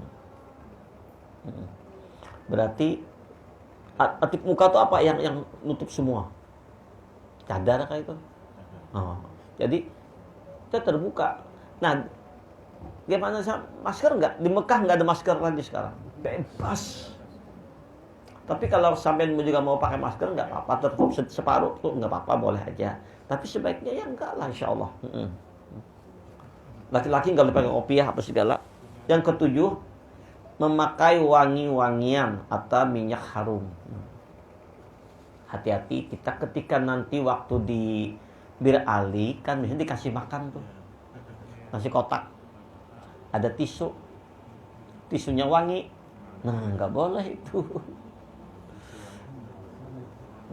Berarti atip muka itu apa? Yang nutup semua. Cadar kayak itu. Jadi kita terbuka. Nah, gimana sih masker nggak? Di Mekah nggak ada masker lagi sekarang. Bebas. Tapi kalau sampai juga mau pakai masker nggak apa-apa, tertutup separuh tuh nggak apa-apa, boleh aja. Tapi sebaiknya ya enggak lah, insya Allah. Laki-laki nggak boleh pakai kopiah apa segala. Yang ketujuh, memakai wangi-wangian atau minyak harum. Hati-hati kita ketika nanti waktu di Bir Ali kan biasanya dikasih makan tuh, nasi kotak, ada tisunya wangi. Nah, nggak boleh itu,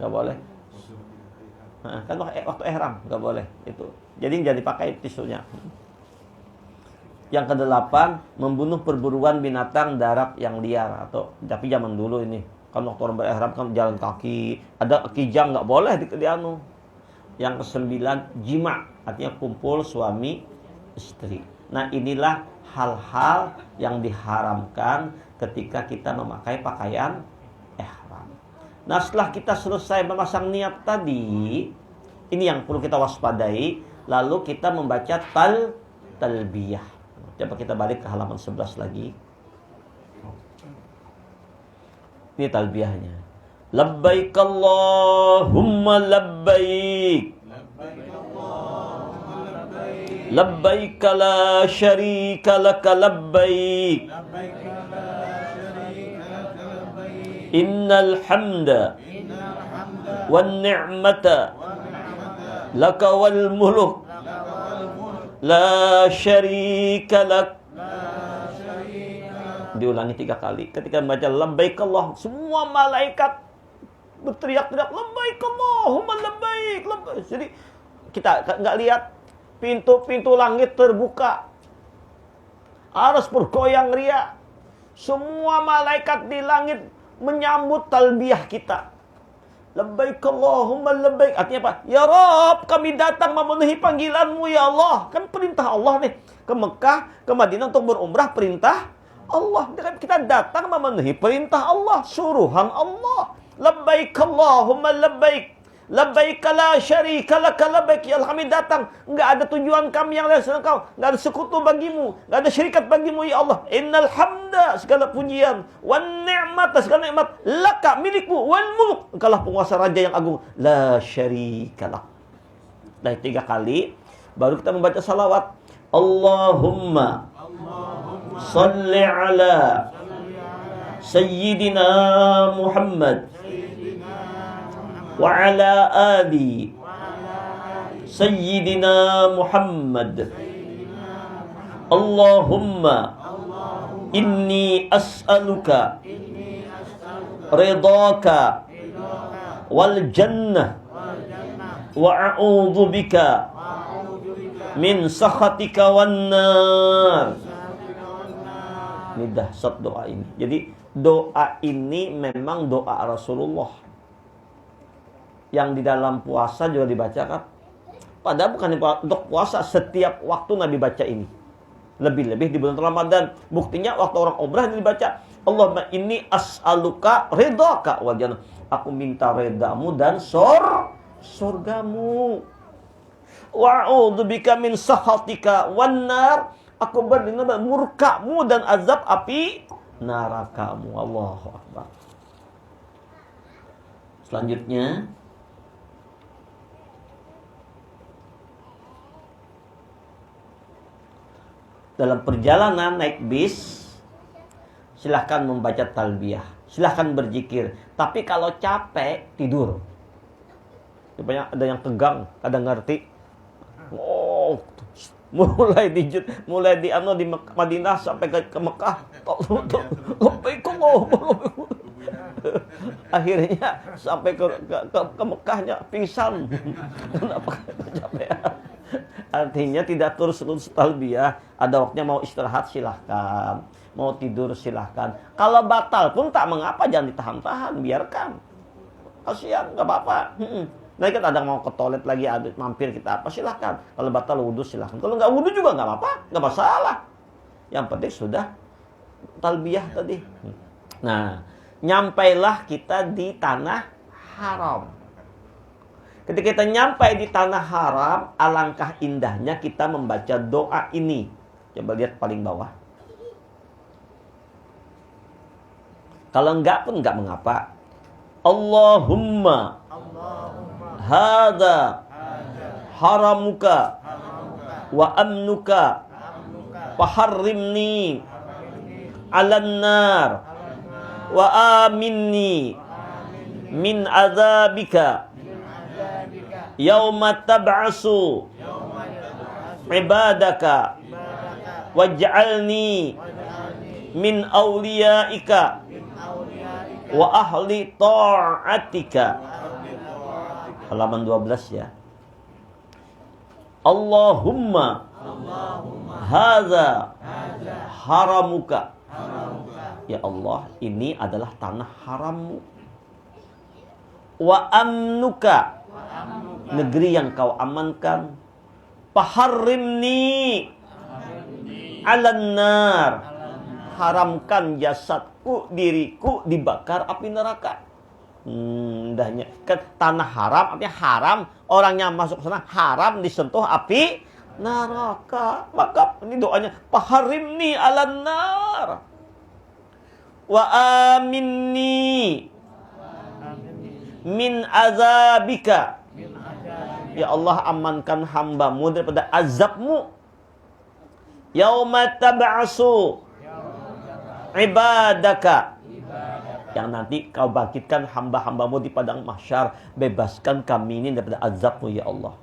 nggak boleh. Nah, kan waktu ihram nggak boleh itu. Jadi jangan dipakai tisunya. Yang kedelapan, membunuh perburuan binatang darat yang liar. Tapi zaman dulu ini kan waktu orang berihram kan jalan kaki, ada kijang nggak boleh di anu. Yang kesembilan, jima, artinya kumpul suami istri. Nah, inilah hal-hal yang diharamkan ketika kita memakai pakaian ihram. Nah, setelah kita selesai memasang niat tadi, ini yang perlu kita waspadai, lalu kita membaca talbiyah. Coba kita balik ke halaman 11 lagi. Ini talbiyahnya. Labbaik Allahumma labbaik. Labbaik la syarika laka labbaik. Innal hamda wan ni'mata laka wal mulk la syarika lak. Diulangi 3 kali. Ketika membaca labbaik Allah, semua malaikat berteriak-teriak labbaik Allahumma labbaik, labbaik. Jadi kita nggak lihat pintu-pintu langit terbuka, aras bergoyang riak, semua malaikat di langit menyambut talbiyah kita. Labbaik Allahumma labbaik. Artinya apa? Ya Rabb, kami datang memenuhi panggilanmu ya Allah. Kan perintah Allah nih. Ke Mekah, ke Madinah untuk berumrah, perintah Allah. Kita datang memenuhi perintah Allah, suruhan Allah. Labbaik Allahumma labbaik. Labbaik la syarika laka labbaik. Ya Allah, kami datang, enggak ada tujuan kami yang lain selain Engkau, enggak ada sekutu bagimu, enggak ada syirikat bagimu ya Allah. Innal hamda, segala pujian, wan ni'mata, segala nikmat, laka, milikmu, wal mulk, Engkaulah penguasa raja yang agung, la syarika lak. Dari 3 kali baru kita membaca salawat. Allahumma salli ala Sayyidina Muhammad wa ala ali Sayyidina Muhammad. Allahumma inni as'aluka ridhaka wal jannah wa a'udzu bika min sakhatika wan nar. Ini dahsyat doa ini. Jadi doa ini memang doa Rasulullah yang di dalam puasa juga dibacakan. Padahal bukan untuk puasa, setiap waktu Nabi baca ini. Lebih-lebih di bulan Ramadan. Buktinya waktu orang umrah dibaca, Allahumma inni as'aluka ridhaka wal jannah. Aku minta redamu dan surgamu. Wa'udzubika min sakhatika wan nar. Aku berlindung murkamu dan azab api nerakamu. Allahu Akbar. Selanjutnya, dalam perjalanan naik bis, silahkan membaca talbiyah, silahkan berzikir. Tapi kalau capek, tidur. Banyak ada yang tegang, kadang ngerti. Oh, mulai di Madinah sampai ke Mekah. Akhirnya sampai ke Mekahnya pingsan. Kenapa kecapean? Artinya tidak terus talbiyah. Ada waktunya mau istirahat silahkan, mau tidur silahkan. Kalau batal pun tak mengapa, jangan ditahan-tahan, biarkan. Kasihan, nggak apa-apa. Nanti kan ada mau ke toilet lagi, habis mampir kita apa, silahkan. Kalau batal wudhu silahkan. Kalau nggak wudhu juga nggak apa-apa, nggak masalah. Yang penting sudah talbiyah tadi. Nah, nyampailah kita di tanah haram. Ketika kita nyampai di tanah haram, alangkah indahnya kita membaca doa ini. Coba lihat paling bawah. Kalau enggak pun enggak mengapa. Allahumma hadza haramuka wa amnuka faharrimni 'alan nar wa aminni min azabika yauma tab'asu ibadaka waj'alni min awliyaika wa ahli ta'atika. Halaman 12 ya. Allahumma hadza haramuka. Ya Allah, ini adalah tanah harammu. Wa amnuka, negeri yang kau amankan. Faharrimni 'alan nar, haramkan jasadku, diriku dibakar api neraka. Indahnya kan tanah haram, artinya haram orangnya masuk sana, haram disentuh api neraka. Maka ini doanya faharrimni 'alan nar wa aminni min azabika. Ya Allah, amankan hamba-Mu daripada azab-Mu. Yauma tab'asu ibadaka. Yang nanti Kau bangkitkan hamba-hamba-Mu di padang mahsyar. Bebaskan kami ini daripada azab-Mu ya Allah.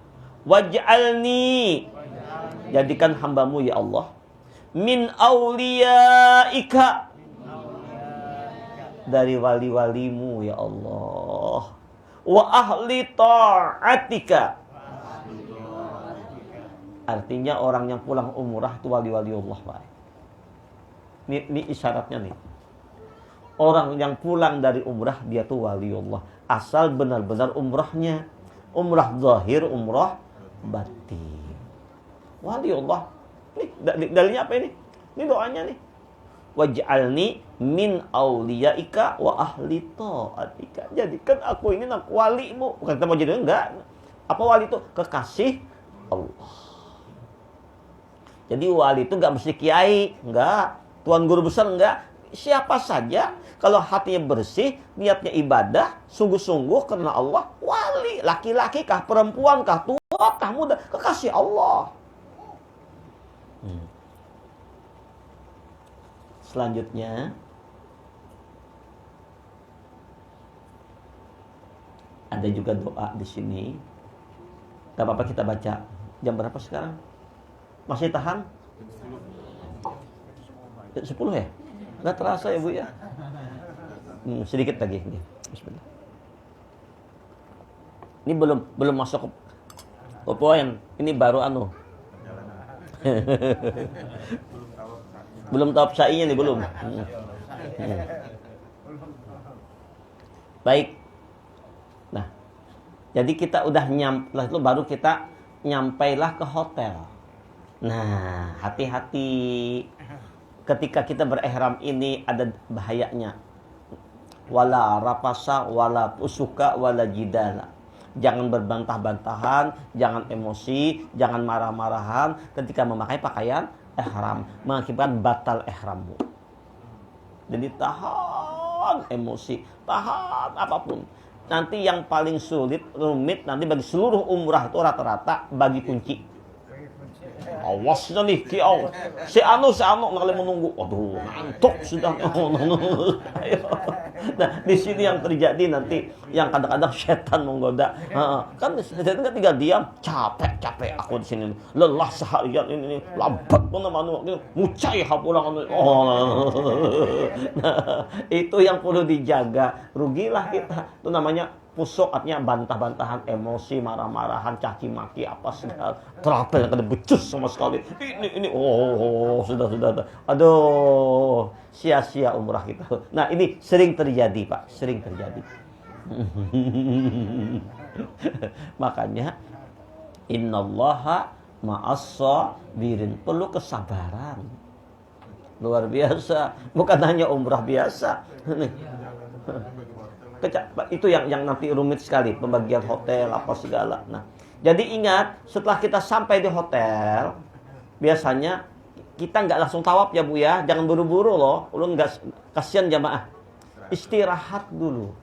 Waj'alni, jadikan hamba-Mu ya Allah, min awliyaika, dari wali-wali-Mu ya Allah. Wa ahli ta'atika. Artinya orang yang pulang umrah itu wali-wali Allah, Pak. Ini isyaratnya nih. Orang yang pulang dari umrah dia tuh wali Allah. Asal benar-benar umrahnya umrah zahir, umrah batin. Wali Allah. Nih dalilnya apa ini? Ini doanya nih. Waj'alni min auliyaika wa ahli ta'atika. Jadikan aku ini wali-Mu. Bukan kita mau jadi, enggak. Apa wali itu? Kekasih Allah. Jadi wali itu enggak mesti kiai, enggak. Tuan guru besar, enggak. Siapa saja kalau hatinya bersih, niatnya ibadah, sungguh-sungguh karena Allah, wali. Laki-laki kah, perempuan kah, tua kah, muda, kekasih Allah. Selanjutnya ada juga doa di sini. Gak apa-apa kita baca. Jam berapa sekarang? Masih tahan? 10 ya? Gak terasa ya Bu ya? Sedikit lagi. Bismillah. Ini belum masuk ke poin. Ini baru belum tahap syai'nya nih, belum. Baik. Nah, jadi kita udah setelah itu baru kita nyampailah ke hotel. Nah, hati-hati ketika kita berihram ini ada bahayanya. Wala rafasa, wala fusuka, wala jidala. Jangan berbantah-bantahan, jangan emosi, jangan marah-marahan ketika memakai pakaian ihram, mengakibatkan batal ihrammu. Jadi tahan emosi, tahan apapun. Nanti yang paling sulit, rumit nanti bagi seluruh umrah itu rata-rata bagi kunci. Awasnya nih, si anu nggak menunggu. Waduh, ngantuk sudah. Nah, di sini yang terjadi nanti yang kadang-kadang setan menggoda. Kan setan kan tinggal diam, capek aku di sini. Lelah seharian ini, lambat pun mucai pulang. Nah, itu yang perlu dijaga. Rugilah kita. Itu namanya pusok, artinya bantah-bantahan, emosi, marah-marahan, caci maki apa segala. Terapel yang kada becus sama sekali. Ini sudah. Aduh, sia-sia umrah kita. Nah, ini sering terjadi, Pak, sering terjadi. Makanya innallaha ma'as-sabirin, perlu kesabaran. Luar biasa, bukan hanya umrah biasa. Itu yang nanti rumit sekali, pembagian hotel apa segala. Nah, jadi ingat, setelah kita sampai di hotel, biasanya kita nggak langsung tawaf ya Bu ya, jangan buru-buru loh, lu nggak, kasihan jamaah. Istirahat dulu,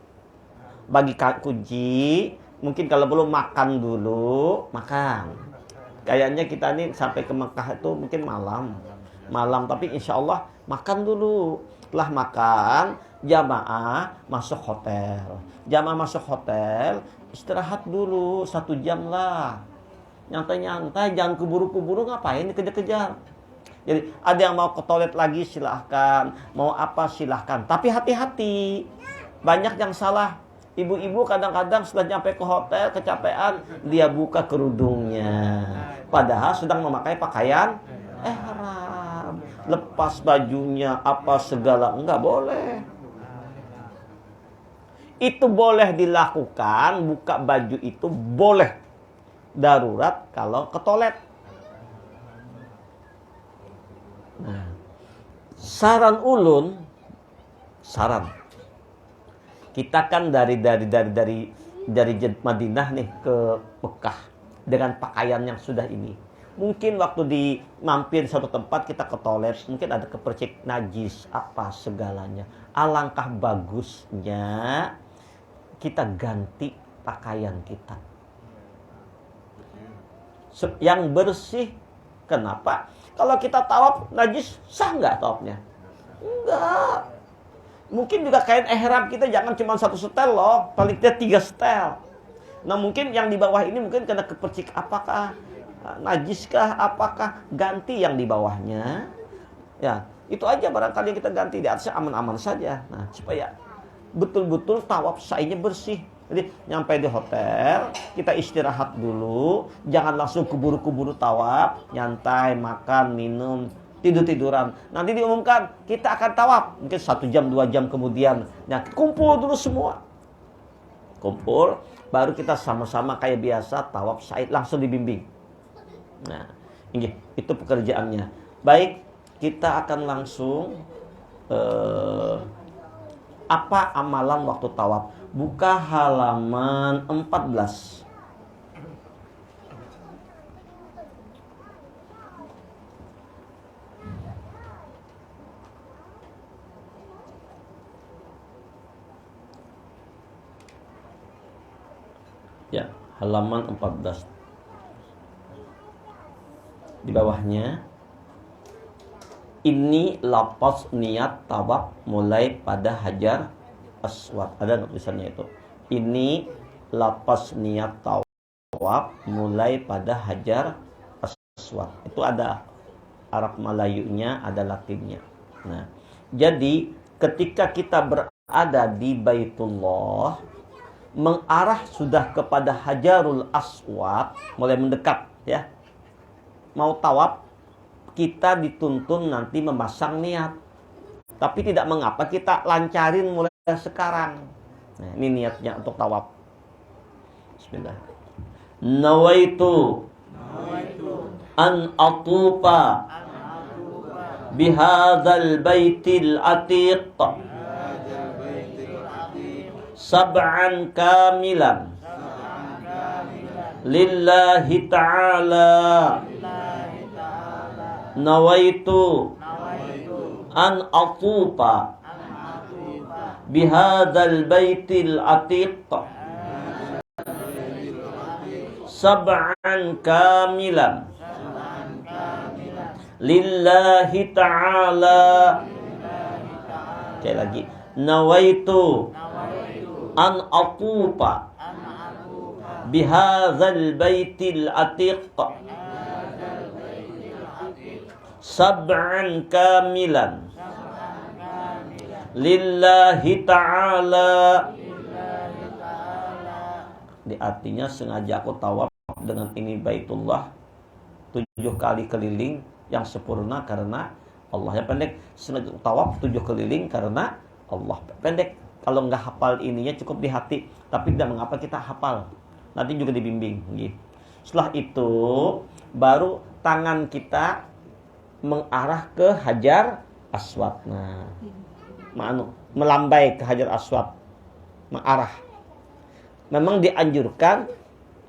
bagi kunci, mungkin kalau belum makan dulu, makan. Kayaknya kita nih sampai ke Mekah itu mungkin malam, tapi insya Allah makan dulu. Setelah makan, jamaah masuk hotel, istirahat dulu 1 jam lah, nyantai-nyantai, jangan keburu-keburu. Ngapain dikejar-kejar? Jadi ada yang mau ke toilet lagi silahkan, mau apa silahkan, tapi hati-hati. Banyak yang salah, ibu-ibu kadang-kadang setelah nyampe ke hotel kecapean, dia buka kerudungnya padahal sedang memakai pakaian ihram, lepas bajunya apa segala. Enggak boleh. Itu boleh dilakukan, buka baju itu boleh darurat kalau ke toilet. Nah, saran kita kan dari Madinah nih ke Mekah dengan pakaian yang sudah ini. Mungkin waktu di mampir di satu tempat kita ke toilet, mungkin ada kepercik najis apa segalanya. Alangkah bagusnya kita ganti pakaian kita yang bersih. Kenapa? Kalau kita tawaf najis, sah nggak tawafnya? Enggak. Mungkin juga kain ihram kita jangan cuma satu setel loh, paling tidak 3 setel. Nah mungkin yang di bawah ini mungkin kena kepercik apakah najiskah, apakah, ganti yang di bawahnya. Ya, itu aja barangkali yang kita ganti, di atasnya aman-aman saja. Nah, supaya betul-betul tawaf sa'inya bersih. Jadi nyampe di hotel, kita istirahat dulu, jangan langsung keburu-keburu tawaf, nyantai, makan, minum, tidur-tiduran. Nanti diumumkan, kita akan tawaf, mungkin 1 jam, 2 jam kemudian. Nah, kumpul dulu semua. Kumpul, baru kita sama-sama kayak biasa tawaf sa'i, langsung dibimbing. Nah, ini itu pekerjaannya. Baik, kita akan langsung apa amalan waktu tawaf. Buka halaman 14. Ya, halaman 14. Di bawahnya, ini lapas niat tawaf mulai pada Hajar Aswad. Ada tulisannya itu. Ini lapas niat tawaf mulai pada Hajar Aswad. Itu ada Arab Melayunya, ada Latinnya. Nah, jadi ketika kita berada di Baitullah, mengarah sudah kepada Hajarul Aswad, mulai mendekat ya. Mau tawaf, kita dituntun nanti memasang niat. Tapi tidak mengapa kita lancarin mulai sekarang. Nah, ini niatnya untuk tawaf. Bismillah. Nawaitu an atufa bihadzal baitil atiq sab'an kamilan lillahi ta'ala. Nawaitu an atufa bihadzal baitil atiq sab'an kamilan lillahi ta'ala. Sekali lagi. Nawaitu an atufa bihadzal baitil atiq sab'an kamilan lillahi ta'ala. Di artinya sengaja aku tawaf dengan ini Baitullah 7 kali keliling yang sempurna karena Allah. Yang pendek, sengaja tawaf 7 keliling karena Allah. Pendek, kalau nggak hafal ininya cukup di hati, tapi tidak mengapa kita hafal. Nanti juga dibimbing. Setelah itu baru tangan kita mengarah ke Hajar Aswad. Nah, melambai ke Hajar Aswad, mengarah. Memang dianjurkan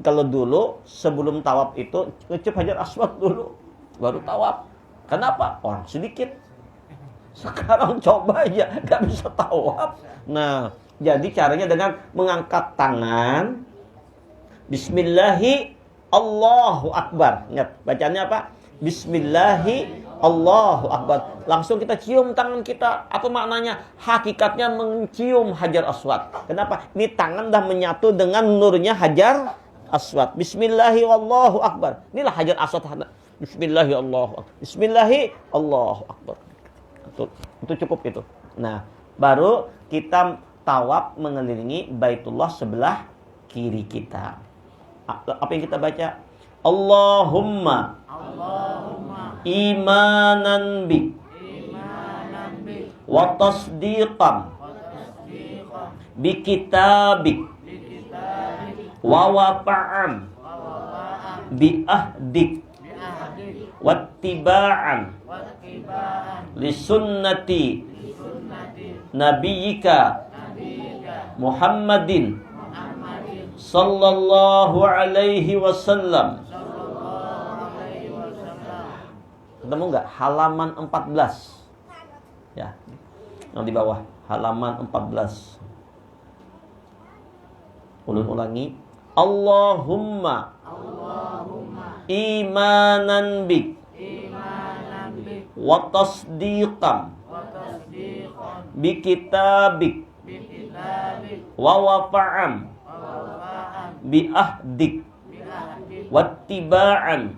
kalau dulu sebelum tawaf itu ngecep Hajar Aswad dulu, baru tawaf. Kenapa? Orang sedikit. Sekarang coba aja nggak bisa tawaf. Nah, jadi caranya dengan mengangkat tangan, Bismillahi Allahu Akbar. Ingat bacanya apa? Bismillahi Allahu Akbar. Langsung kita cium tangan kita. Apa maknanya? Hakikatnya mencium Hajar Aswad. Kenapa? Ini tangan dah menyatu dengan nurnya Hajar Aswad. Bismillahi Allahu Akbar. Inilah Hajar Aswad. Bismillahi Allahu Akbar. Bismillahi Allahu Akbar. Itu cukup itu. Nah, baru kita tawaf mengelilingi Baitullah sebelah kiri kita. Apa yang kita baca? Allahumma imanan bi wa tasdiqan bi kitabik wa wafa'an bi ahdik wattiba'an li sunnati nabiyyika Muhammadin sallallahu alaihi wasallam Ketemu nggak? Halaman 14. Ya, yang di bawah halaman 14. Ulangi. Allahumma imanan bik wa tasdiqan bi kitabik wa wafa'an bi ahdik wattiba'an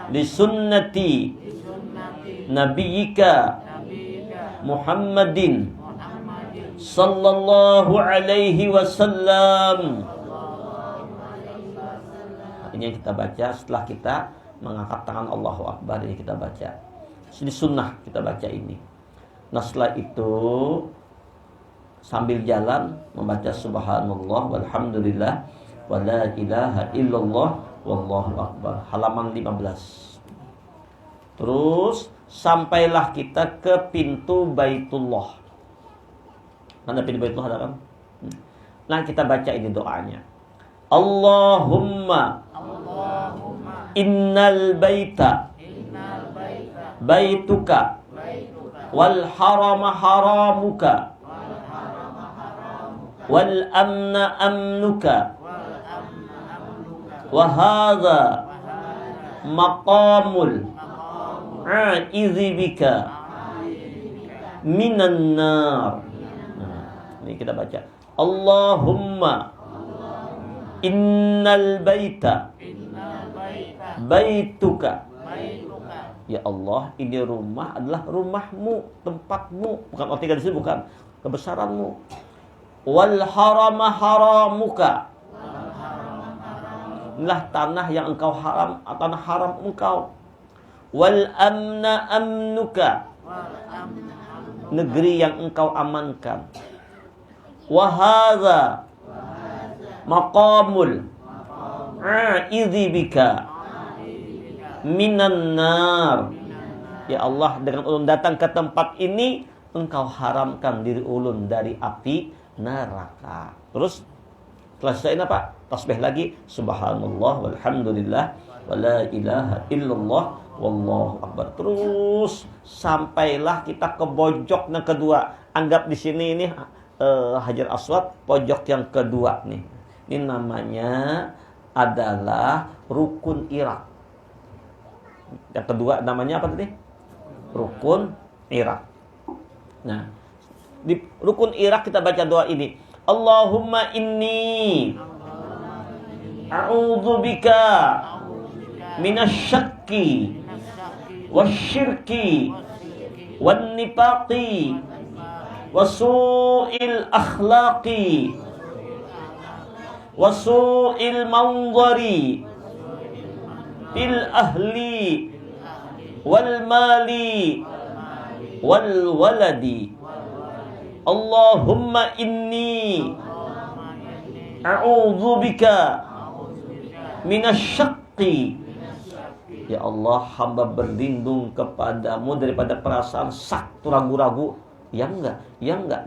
li sunnati nabiyyika Muhammadin sallallahu alaihi wasallam. Ini yang kita baca setelah kita mengangkat tangan Allahu Akbar. Ini kita baca. Ini sunnah kita baca ini. Nah setelah itu sambil jalan membaca subhanallah walhamdulillah wa la ilaha illallah wallahu akbar. Halaman 15. Terus sampailah kita ke pintu Baitullah. Mana pintu Baitullah ada kan? Nah kita baca ini doanya. Allahumma innal baita baituka wal harama haramuka wal amna amnuka wa hadha maqamul a'idzi bika minan nar. Ini kita baca. Allahumma innal baita baituka. Ya Allah, ini rumah adalah rumahmu, tempatmu, bukan arti di sini, bukan kebesaranmu. Wal harama haramuka. Inilah tanah yang engkau haram, tanah haram engkau. Wal amna amnuka. Negeri yang engkau amankan. Wa hadza maqamul a'idzi bika minan nar. Ya Allah, dengan ulun datang ke tempat ini, engkau haramkan diri ulun dari api neraka. Terus setelah selesai apa? Tasbih lagi. Subhanallah walhamdulillah wa la ilaha illallah wallahu akbar. Terus sampailah kita ke pojok yang kedua. Anggap di sini ini Hajar Aswad, pojok yang kedua nih. Ini namanya adalah rukun Irak. Yang kedua namanya apa tadi? Rukun Irak. Nah, di rukun Irak kita baca doa ini. Allahumma inni a'udzubika minasyakki wasyirki wan nifaqi wasu'il akhlaqi wasu'il manzari fil ahli wal mali wal waladi. Allahumma inni a'udzubika minasyaqqi. Ya Allah, hamba berlindung kepadamu daripada perasaan sak, ragu-ragu. Ya enggak,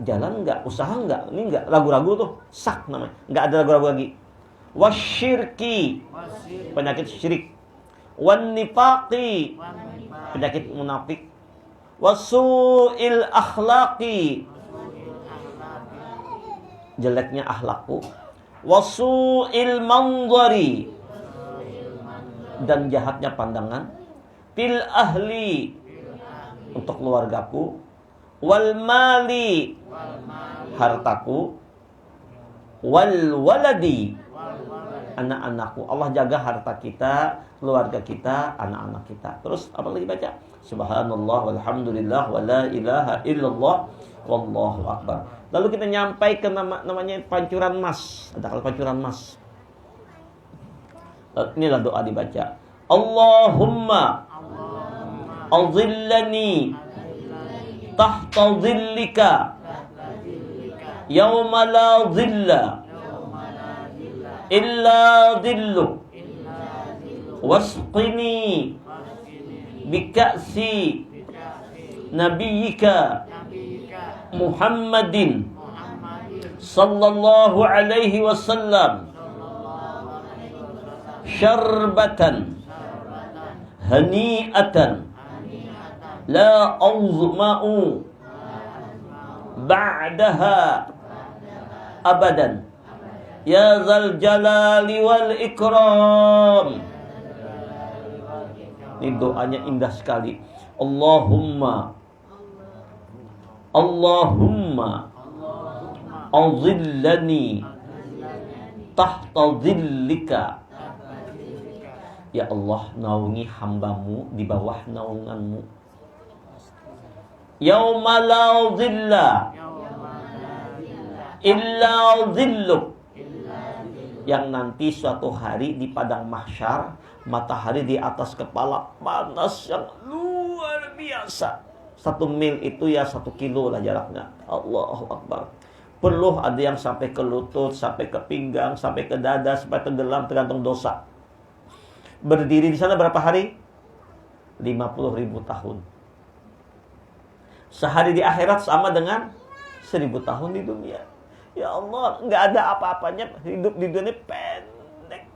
jalan enggak, usaha enggak. Ini enggak, ragu-ragu tuh, sak namanya. Enggak ada ragu-ragu lagi. Wasyirki, penyakit syirik. Wan nifaqi, penyakit munafik. Wasu'il akhlaqi, jeleknya akhlakku. Wasu'il manzari, dan jahatnya pandangan. Fil ahli, untuk keluargaku. Wal mali, hartaku. Wal waladi, anak-anakku. Allah jaga harta kita, keluarga kita, anak-anak kita. Terus apa lagi baca? Subhanallah walhamdulillah wa la ilaha illallah wallahu akbar. Lalu kita nyampai ke namanya pancuran mas. Ada kalau pancuran mas. Inilah doa dibaca. Allahumma azillani tahta zillika yawma la zilla illa zilluk wasqini bika'si nabiyyika Muhammadin sallallahu alaihi wasallam syarbatan hani'atan la azma'u ba'daha abadan ya zal jalali wal ikram. Ini doanya indah sekali. Allahumma azillani tahta zillika. Ya Allah, naungi hambamu di bawah naunganmu. Yauma la zilla illa zilluk. Yang nanti suatu hari di padang mahsyar, matahari di atas kepala, panas yang luar biasa. 1 mil itu ya 1 kilo lah jaraknya. Allahu Akbar. Perlu ada yang sampai ke lutut, sampai ke pinggang, sampai ke dada, sampai tenggelam, tergantung dosa. Berdiri di sana berapa hari? 50.000 tahun. Sehari di akhirat sama dengan 1000 tahun di dunia. Ya Allah, nggak ada apa-apanya, hidup di dunia pendek.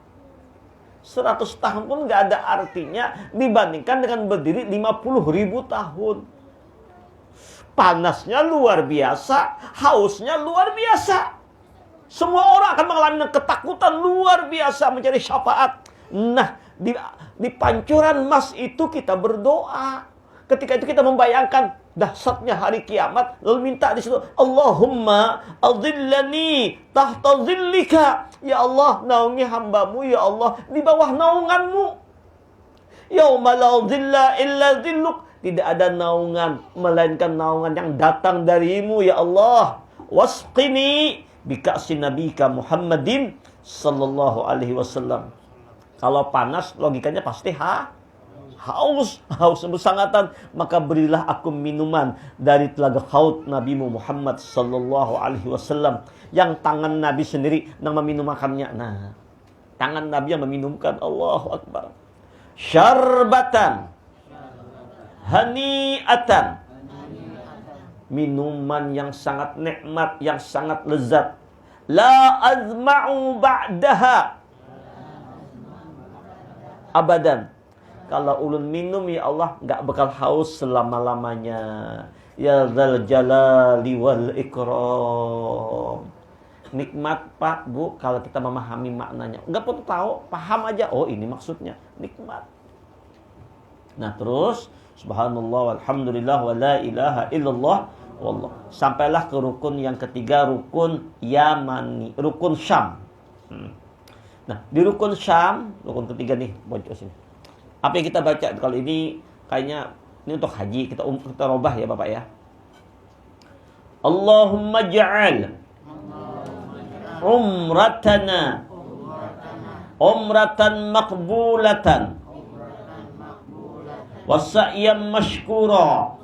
100 tahun pun nggak ada artinya dibandingkan dengan berdiri 50.000 tahun. Panasnya luar biasa, hausnya luar biasa. Semua orang akan mengalami ketakutan luar biasa mencari syafaat. Nah, di pancuran emas itu kita berdoa. Ketika itu kita membayangkan dahsyatnya hari kiamat, lalu minta di situ, Allahumma azillani tahta zillika. Ya Allah, naungi hambamu, ya Allah, di bawah naunganmu. Yauma la zilla illa zilluk. Tidak ada naungan melainkan naungan yang datang darimu, ya Allah. Wasqini bika'si nabika Muhammadin sallallahu alaihi wasallam. Kalau panas logikanya pasti haus bersangatan, maka berilah aku minuman dari telaga haud Nabimu Muhammad sallallahu alaihi wasallam, yang tangan Nabi sendiri yang meminumkannya. Nah, tangan Nabi yang meminumkan. Allahu Akbar. Syarbatan hani'atan, minuman yang sangat nikmat, yang sangat lezat. La azma'u ba'daha abadan. Kalau ulun minum, ya Allah, nggak bakal haus selama-lamanya. Ya dzal jalali wal ikram. Nikmat, Pak, Bu, kalau kita memahami maknanya. Nggak perlu tahu, paham aja. Oh, ini maksudnya. Nikmat. Nah, terus subhanallah walhamdulillah wa la ilaha illallah wallah. Sampailah ke rukun yang ketiga, rukun Yamani, rukun Syam. Nah, di rukun Syam, rukun ketiga nih, bocor sini. Apa yang kita baca kalau ini kayaknya ini untuk haji, kita robah ya Bapak ya. Allahumma ja'al umratana umratan maqbulatan wa sa'yan mashkura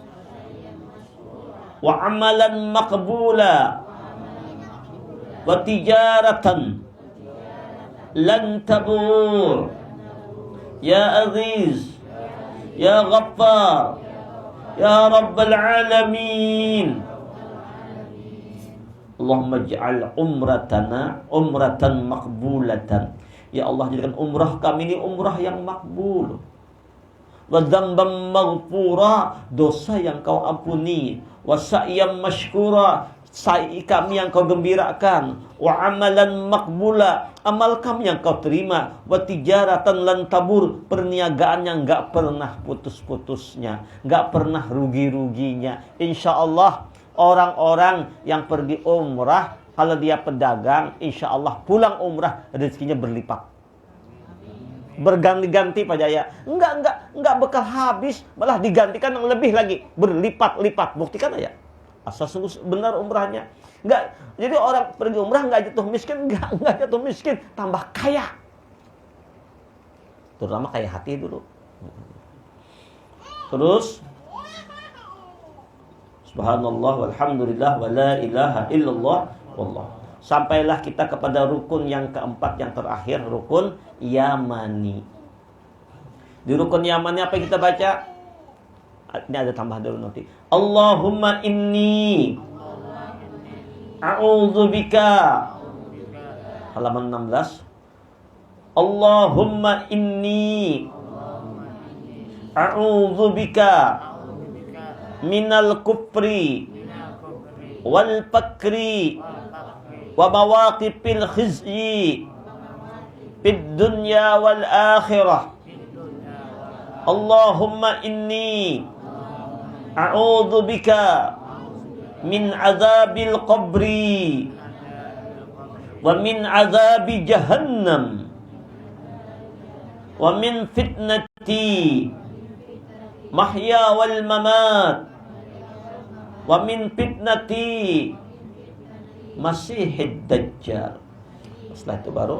wa amalan maqbula wa tijaratan lan tabur. Ya Aziz, Ya Ghaffar, Ya Rabbal Alamin. Allahumma ij'al umratana umratan maqbulatan. Ya Allah, jadikan umrah kami ini umrah yang makbul. Wa dzamban maghfura, dosa yang kau ampuni. Wa sa'yan mashkura, sa'i kami yang kau gembirakan. Wa amalan maqbula, amal kami yang kau terima. Wa tijaratan lan tabur, perniagaan yang enggak pernah putus-putusnya, enggak pernah rugi-ruginya. Insyaallah orang-orang yang pergi umrah, kalau dia pedagang, insyaallah pulang umrah rezekinya berlipat. Berganti-ganti Pak Jaya. Enggak bekal habis, malah digantikan yang lebih lagi, berlipat-lipat. Buktikan aja. Asal sungguh benar umrahnya. Enggak, jadi orang pergi umrah enggak jatuh miskin, enggak jatuh miskin, tambah kaya. Terutama kaya hati dulu. Terus subhanallah walhamdulillah wa la ilaha illallah wallah. Sampailah kita kepada rukun yang keempat, yang terakhir, rukun Yamani. Di rukun Yamani apa yang kita baca? Ini ada tambah dulu nanti. Allahumma inni a'udzubika. Halaman 16. Allahumma inni A'udzu bika minal kufri wal fakri wa mawaqifil khizyi fid dunya wal akhirah. Allahumma inni a'udzu bika min azabil qabri wa min azabi jahannam wa min fitnati mahya wal mamat wa min fitnati masihid dajjal. Setelah itu baru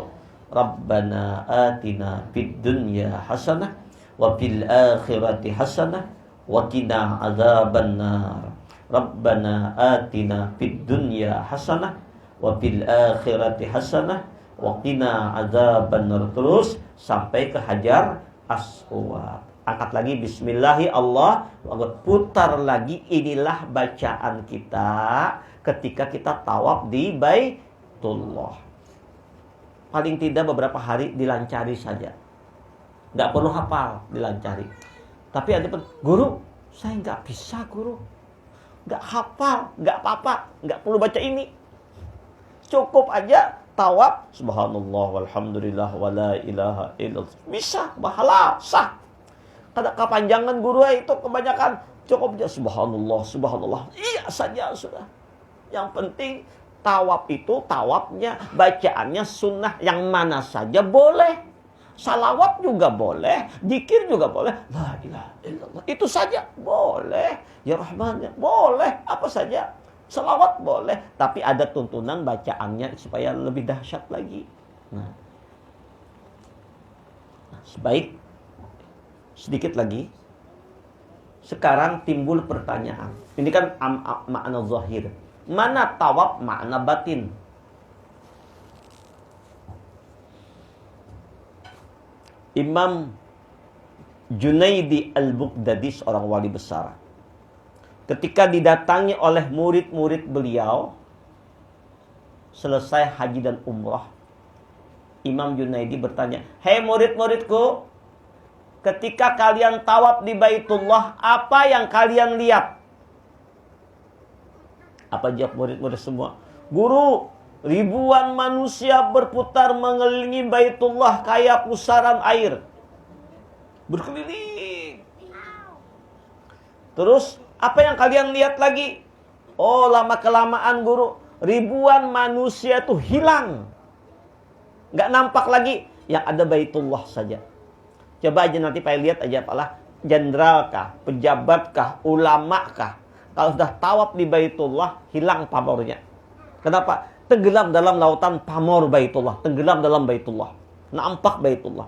Rabbana atina fid dunya hasanah wa fil akhirati hasanah wa qina adzabannar. Rabbana atina fid dunya hasanah wa fil akhirati hasanah wa qina adzabannar, terus sampai ke Hajar Aswad. Angkat lagi bismillahi Allah, putar lagi. Inilah bacaan kita ketika kita tawaf di Baitullah. Paling tidak beberapa hari dilancari saja. Nggak perlu hafal, dilancari. Tapi ada guru, saya nggak bisa guru. Nggak hafal, nggak apa-apa. Nggak perlu baca ini. Cukup aja tawaf. Subhanallah walhamdulillah wa la ilaha illallah. Bisa, pahala, sah. Kada kepanjangan guru itu kebanyakan. Cukup aja subhanallah, subhanallah. Iya saja sudah. Yang penting tawaf itu, tawafnya, bacaannya sunnah yang mana saja boleh. Salawat juga boleh, zikir juga boleh. La ilaha illallah. Itu saja boleh. Ya Rahman, ya boleh, apa saja. Salawat boleh, tapi ada tuntunan bacaannya supaya lebih dahsyat lagi. Nah, sebaik sedikit lagi. Sekarang timbul pertanyaan. Ini kan makna zahir. Mana tawaf makna batin? Imam Junaidi Al-Baghdadi, seorang wali besar, ketika didatangi oleh murid-murid beliau selesai haji dan umrah, Imam Junaidi bertanya, "Hei murid-muridku, ketika kalian tawaf di Baitullah, apa yang kalian lihat?" Apa jawab murid-murid semua? "Guru, ribuan manusia berputar mengelilingi Baitullah kayak pusaran air. Berkeliling." Terus, "Apa yang kalian lihat lagi?" "Oh, lama-kelamaan guru, ribuan manusia itu hilang. Nggak nampak lagi. Yang ada Baitullah saja." Coba aja nanti Pak lihat aja apalah, jenderal kah, pejabat kah, ulama kah, kalau sudah tawaf di Baitullah hilang pamornya. Kenapa? Tenggelam dalam lautan pamor Baitullah, tenggelam dalam Baitullah, nampak Baitullah.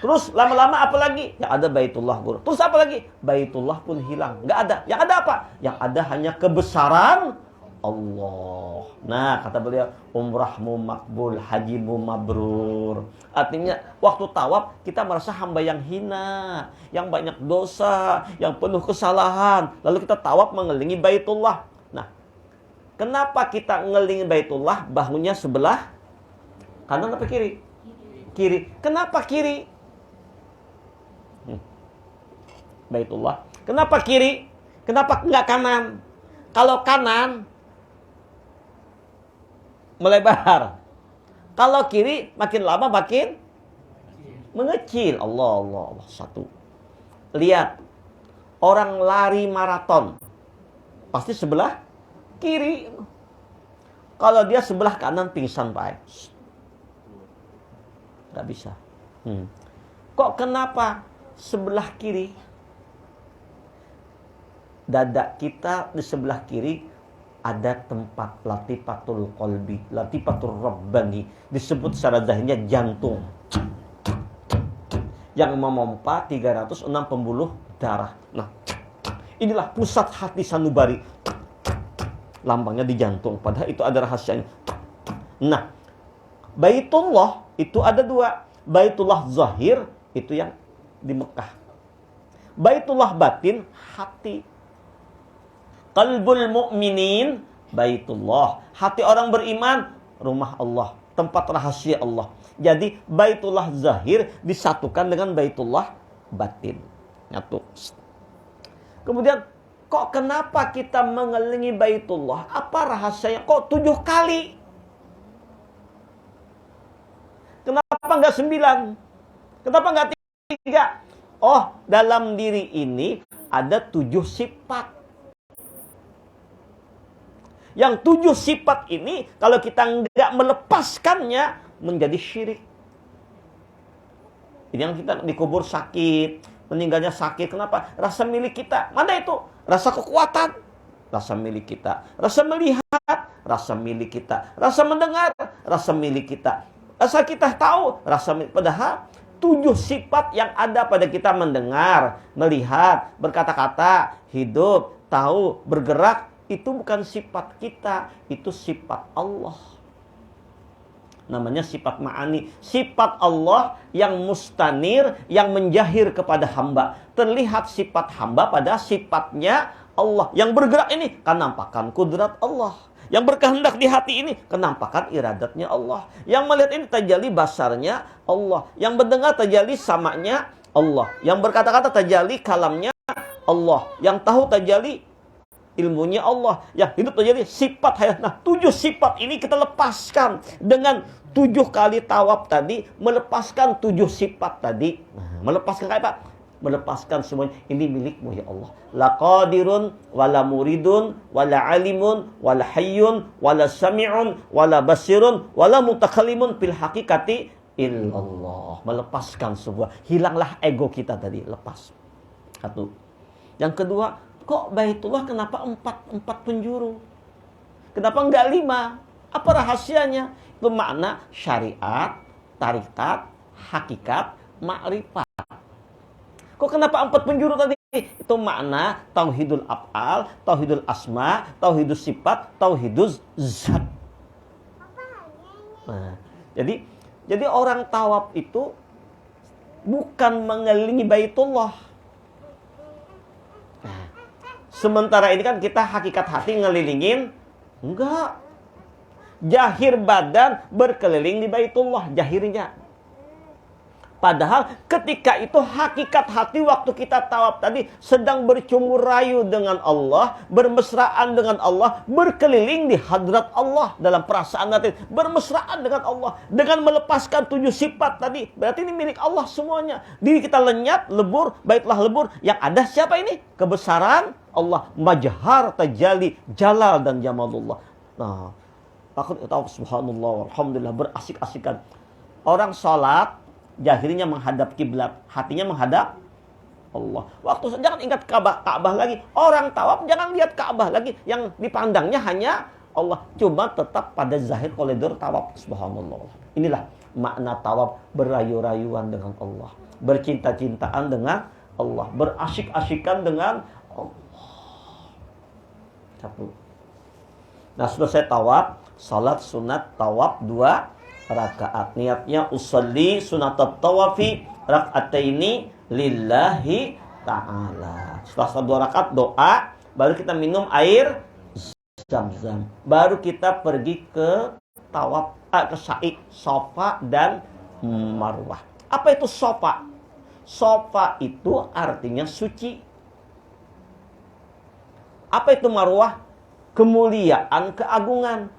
Terus lama-lama apa lagi? Yang ada Baitullah guru. Terus apa lagi? Baitullah pun hilang, nggak ada. Yang ada apa? Yang ada hanya kebesaran Allah. Nah, kata beliau, umrahmu makbul, hajimu mabrur. Artinya, waktu tawaf kita merasa hamba yang hina, yang banyak dosa, yang penuh kesalahan. Lalu kita tawaf mengelilingi Baitullah. Nah, kenapa kita ngelilingi Baitullah? Bahunya sebelah kanan apa kiri? Kiri. Kenapa kiri? Baitullah. Kenapa kiri? Kenapa enggak kanan? Kalau kanan melebar. Kalau kiri makin lama makin mengecil. Allah, Allah, Allah. Satu. Lihat. Orang lari maraton. Pasti sebelah kiri. Kalau dia sebelah kanan pingsan, Pak. Nggak bisa. Kok kenapa sebelah kiri? Dada kita di sebelah kiri ada tempat latifatul qalbi, latifatul rabbani, disebut secara zahirnya jantung, yang memompa 306 pembuluh darah. Nah, inilah pusat hati sanubari, lambangnya di jantung, padahal itu ada rahasianya. Nah, Baitullah itu ada dua. Baitullah zahir itu yang di Mekah, Baitullah batin hati. Qalbul mu'minin Baitullah, hati orang beriman rumah Allah, tempat rahasia Allah. Jadi Baitullah zahir disatukan dengan Baitullah batin. Nyatu. Kemudian, kok kenapa kita mengelilingi Baitullah? Apa rahasianya? Kok 7 kali? Kenapa nggak 9? Kenapa nggak 3? Oh, dalam diri ini ada 7 sifat. Yang 7 sifat ini, kalau kita nggak melepaskannya, menjadi syirik. Ini yang kita dikubur sakit, meninggalnya sakit. Kenapa? Rasa milik kita. Mana itu? Rasa kekuatan. Rasa milik kita. Rasa melihat. Rasa milik kita. Rasa mendengar. Rasa milik kita. Rasa kita tahu. Rasa milik. Padahal 7 sifat yang ada pada kita: mendengar, melihat, berkata-kata, hidup, tahu, bergerak. Itu bukan sifat kita. Itu sifat Allah. Namanya sifat ma'ani. Sifat Allah yang mustanir, yang menjahir kepada hamba. Terlihat sifat hamba pada sifatnya Allah. Yang bergerak ini kenampakan kudrat Allah. Yang berkehendak di hati ini kenampakan iradatnya Allah. Yang melihat ini tajalli basarnya Allah. Yang mendengar tajalli samanya Allah. Yang berkata-kata tajalli kalamnya Allah. Yang tahu tajalli ilmunya Allah. Yang hidup tajalli sifat hayat. Nah, 7 sifat ini kita lepaskan dengan 7 kali tawaf tadi, melepaskan 7 sifat tadi. Nah, melepaskan kayak apa? Melepaskan semuanya. Ini milikmu ya Allah. La qadirun, wala muridun, wala alimun, wala hayyun, wala sami'un, wala basirun, wala mutakallimun fil haqiqati illallah. Melepaskan semua. Hilanglah ego kita tadi. Lepas. Satu. Yang kedua, kok Baitullah kenapa 4 penjuru? Kenapa enggak 5? Apa rahasianya? Itu makna syariat, tarikat, hakikat, ma'rifat. Kok kenapa 4 penjuru tadi? Itu makna tauhidul af'al, tauhidul asma, tauhidus sifat, tauhidus zat. Nah, jadi orang tawaf itu bukan mengelilingi Baitullah. Nah, sementara ini kan kita hakikat hati ngelilingin, enggak. Jahir badan berkeliling di Baitullah, jahirnya. Padahal ketika itu hakikat hati waktu kita tawaf tadi sedang bercumbu rayu dengan Allah, bermesraan dengan Allah, berkeliling di hadrat Allah dalam perasaan hati, bermesraan dengan Allah dengan melepaskan 7 sifat tadi. Berarti ini milik Allah semuanya. Diri kita lenyap, lebur, Baitullah lebur. Yang ada siapa ini? Kebesaran Allah, majhar, tajalli, jalal dan jamalullah. Nah, aku tahu subhanallah, alhamdulillah, berasik-asikan. Orang sholat jahirnya menghadap kiblat, hatinya menghadap Allah. Waktu jangan ingat Ka'bah lagi. Orang tawaf jangan lihat Ka'bah lagi. Yang dipandangnya hanya Allah. Cuma tetap pada zahir koridor tawaf. Subhanallah. Inilah makna tawaf, berayu-rayuan dengan Allah, bercinta-cintaan dengan Allah, berasyik-asyikan dengan Allah. Satu. Nah, selesai tawaf, salat sunat tawaf 2 rakaat. Niatnya usolli sunatat tawafi raka'ataini lillahi ta'ala. Setelah 2 rakaat doa, baru kita minum air zam-zam. Baru kita pergi ke tawaf, ke sa'i, Safa dan Marwah. Apa itu Safa? Safa itu artinya suci. Apa itu Marwah? Kemuliaan, keagungan.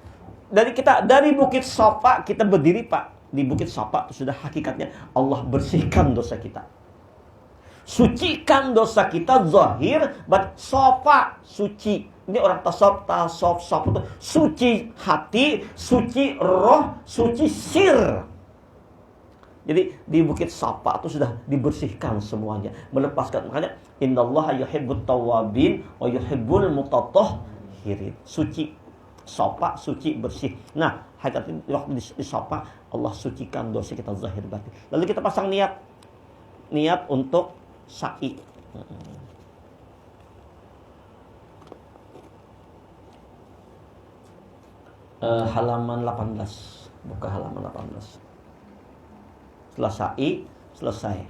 Dari Bukit Safa kita berdiri, Pak. Di Bukit Safa itu sudah hakikatnya Allah bersihkan dosa kita. Sucikan dosa kita zahir, Safa suci. Ini orang tasawuf itu suci hati, suci roh, suci sir. Jadi di Bukit Safa itu sudah dibersihkan semuanya, melepaskan. Makanya innallaha yuhibbut tawwabin wa yuhibbul mutatahhirin. Suci. Safa suci bersih. Nah, hakikatnya waktu di Safa Allah sucikan dosa kita zahir batin. Lalu kita pasang niat untuk sa'i. Halaman 18. Buka halaman 18. Setelah sa'i selesai.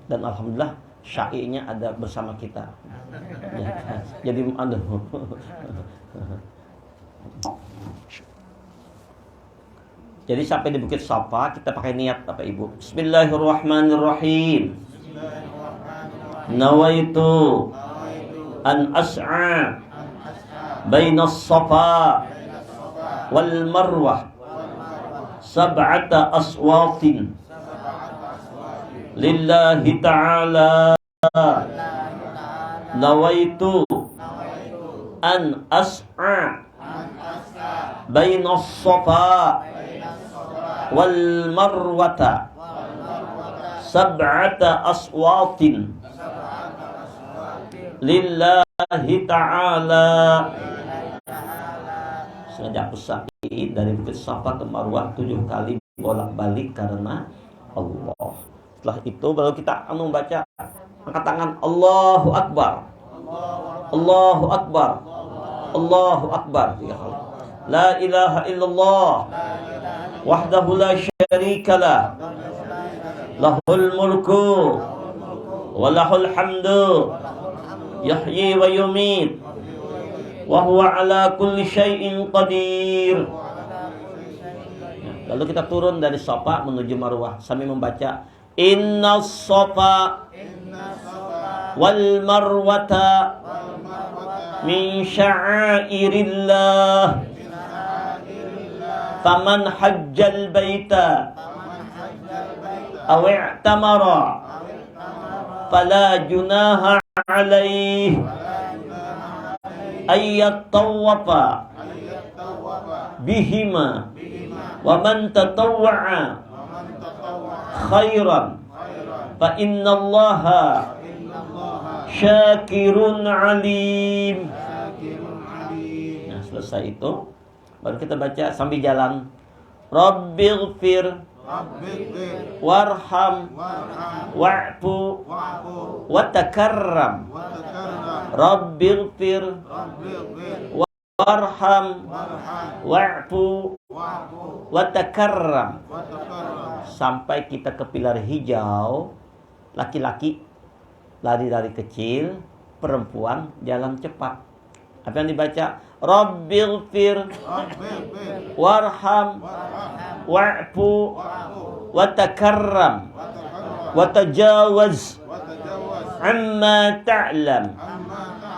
Dan alhamdulillah sya'inya ada bersama kita. Ya, jadi Jadi sampai di Bukit Safa kita pakai niat Bapak Ibu. Bismillahirrahmanirrahim. Nawaitu an as'a bainas Safa wal Marwah sab'ata aswatin lillahi ta'ala. Nawaitu an as'a bainas Safa wal Marwata sab'ata aswatin lillahi ta'ala. Sengaja aku sa'i dari Bukit Safa ke Marwah 7 kali bolak-balik karena Allah. Setelah itu baru kita membaca, angkat tangan, Allahu Akbar, Allahu Akbar, Allahu Akbar 3 kali. La ilaha illallah wahdahu la syarikalah, lahul mulku wa lahul hamdu, yahyi wa yumit, wa huwa ala kulli syai'in qadir. Lalu kita turun dari Safa menuju Marwah sambil membaca Inna Safa wal Marwata min sya'airillah faman hajjal baita aw i'tamara fala junaha alaih ayyat tawafa bihima wa man tatawwa'a khairan fa innallaha syakirun alim. Nah, selesai itu baru kita baca sambil jalan, Rabbighfir warham wa'fu watakarram. Rabbighfir warham wa'fu watakarram. Sampai kita ke pilar hijau, laki-laki lari-lari kecil, perempuan jalan cepat. Apa yang dibaca? Rabbighfir warham wa'fu watakarram watajawaz amma ta'lam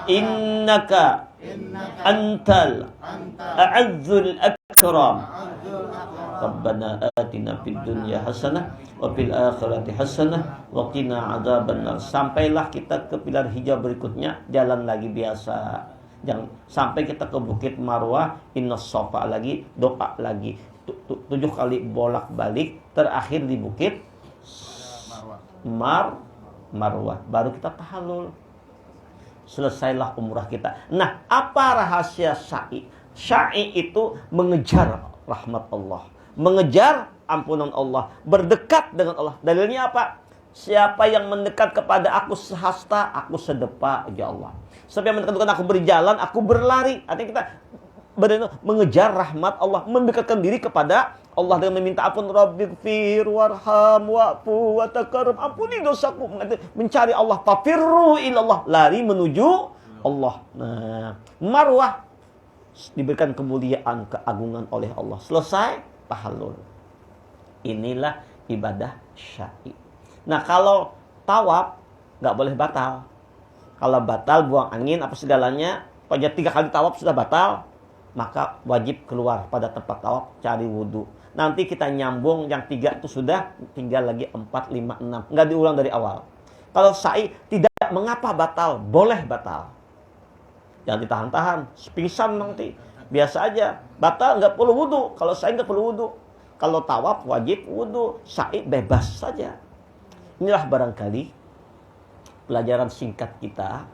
innaka antal a'azzul akram. Rabbana atina fid dunya hasanah wa fil akhirati hasanah wa qina adzabannar. Sampailah kita ke pilar hijau berikutnya, jalan lagi biasa. Jangan sampai kita ke Bukit Marwah, Inna Safa lagi, doa lagi 7 kali bolak-balik, terakhir di Bukit Marwah. Baru kita tahallul. Selesailah umrah kita. Nah, apa rahasia sa'i? Sa'i itu mengejar rahmat Allah, mengejar ampunan Allah, berdekat dengan Allah. Dalilnya apa? Siapa yang mendekat kepada aku sehasta, aku sedepa, ya Allah. Siapa yang mendekat aku berjalan, aku berlari. Artinya kita mengejar rahmat Allah, mendekatkan diri kepada Allah dengan meminta ampun. Rabbighfir warham wa'fu watakarram. Ampuni dosaku. Mencari Allah. Fafirru ilallah. Lari menuju Allah. Nah, Marwah diberikan kemuliaan, keagungan oleh Allah. Selesai, tahallul. Inilah ibadah syai. Nah, kalau tawaf nggak boleh batal. Kalau batal, buang angin apa segalanya, pokoknya 3 kali tawaf sudah batal, maka wajib keluar pada tempat tawaf, cari wudhu. Nanti kita nyambung yang 3 itu sudah, tinggal lagi 4, 5, 6. Nggak diulang dari awal. Kalau sa'i tidak mengapa batal, boleh batal. Jangan ditahan-tahan, pingsan nanti. Biasa aja, batal nggak perlu wudhu. Kalau sa'i nggak perlu wudhu. Kalau tawaf wajib wudhu, sa'i bebas saja. Inilah barangkali pelajaran singkat kita.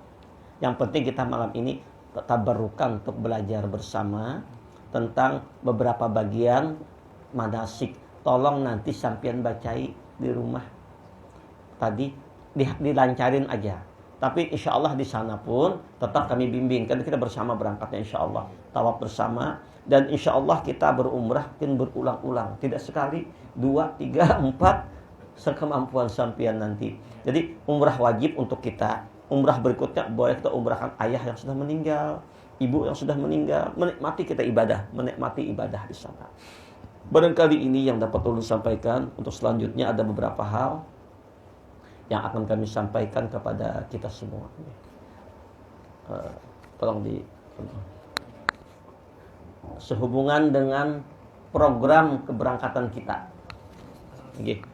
Yang penting kita malam ini tabarrukan untuk belajar bersama tentang beberapa bagian manasik. Tolong nanti sampean bacai di rumah. Tadi dilancarin aja. Tapi insya Allah di sana pun tetap kami bimbing. Kan kita bersama berangkatnya insya Allah. Tawaf bersama. Dan insya Allah kita berumrah mungkin berulang-ulang. Tidak sekali, 2, 3, 4. Sekemampuan sampean nanti. Jadi umrah wajib untuk kita. Umrah berikutnya boleh kita umrahkan ayah yang sudah meninggal, ibu yang sudah meninggal. Menikmati kita ibadah. Menikmati ibadah di sana. Barangkali ini yang dapat ulun sampaikan. Untuk selanjutnya ada beberapa hal yang akan kami sampaikan kepada kita semua. Tolong di sehubungan dengan program keberangkatan kita. Oke.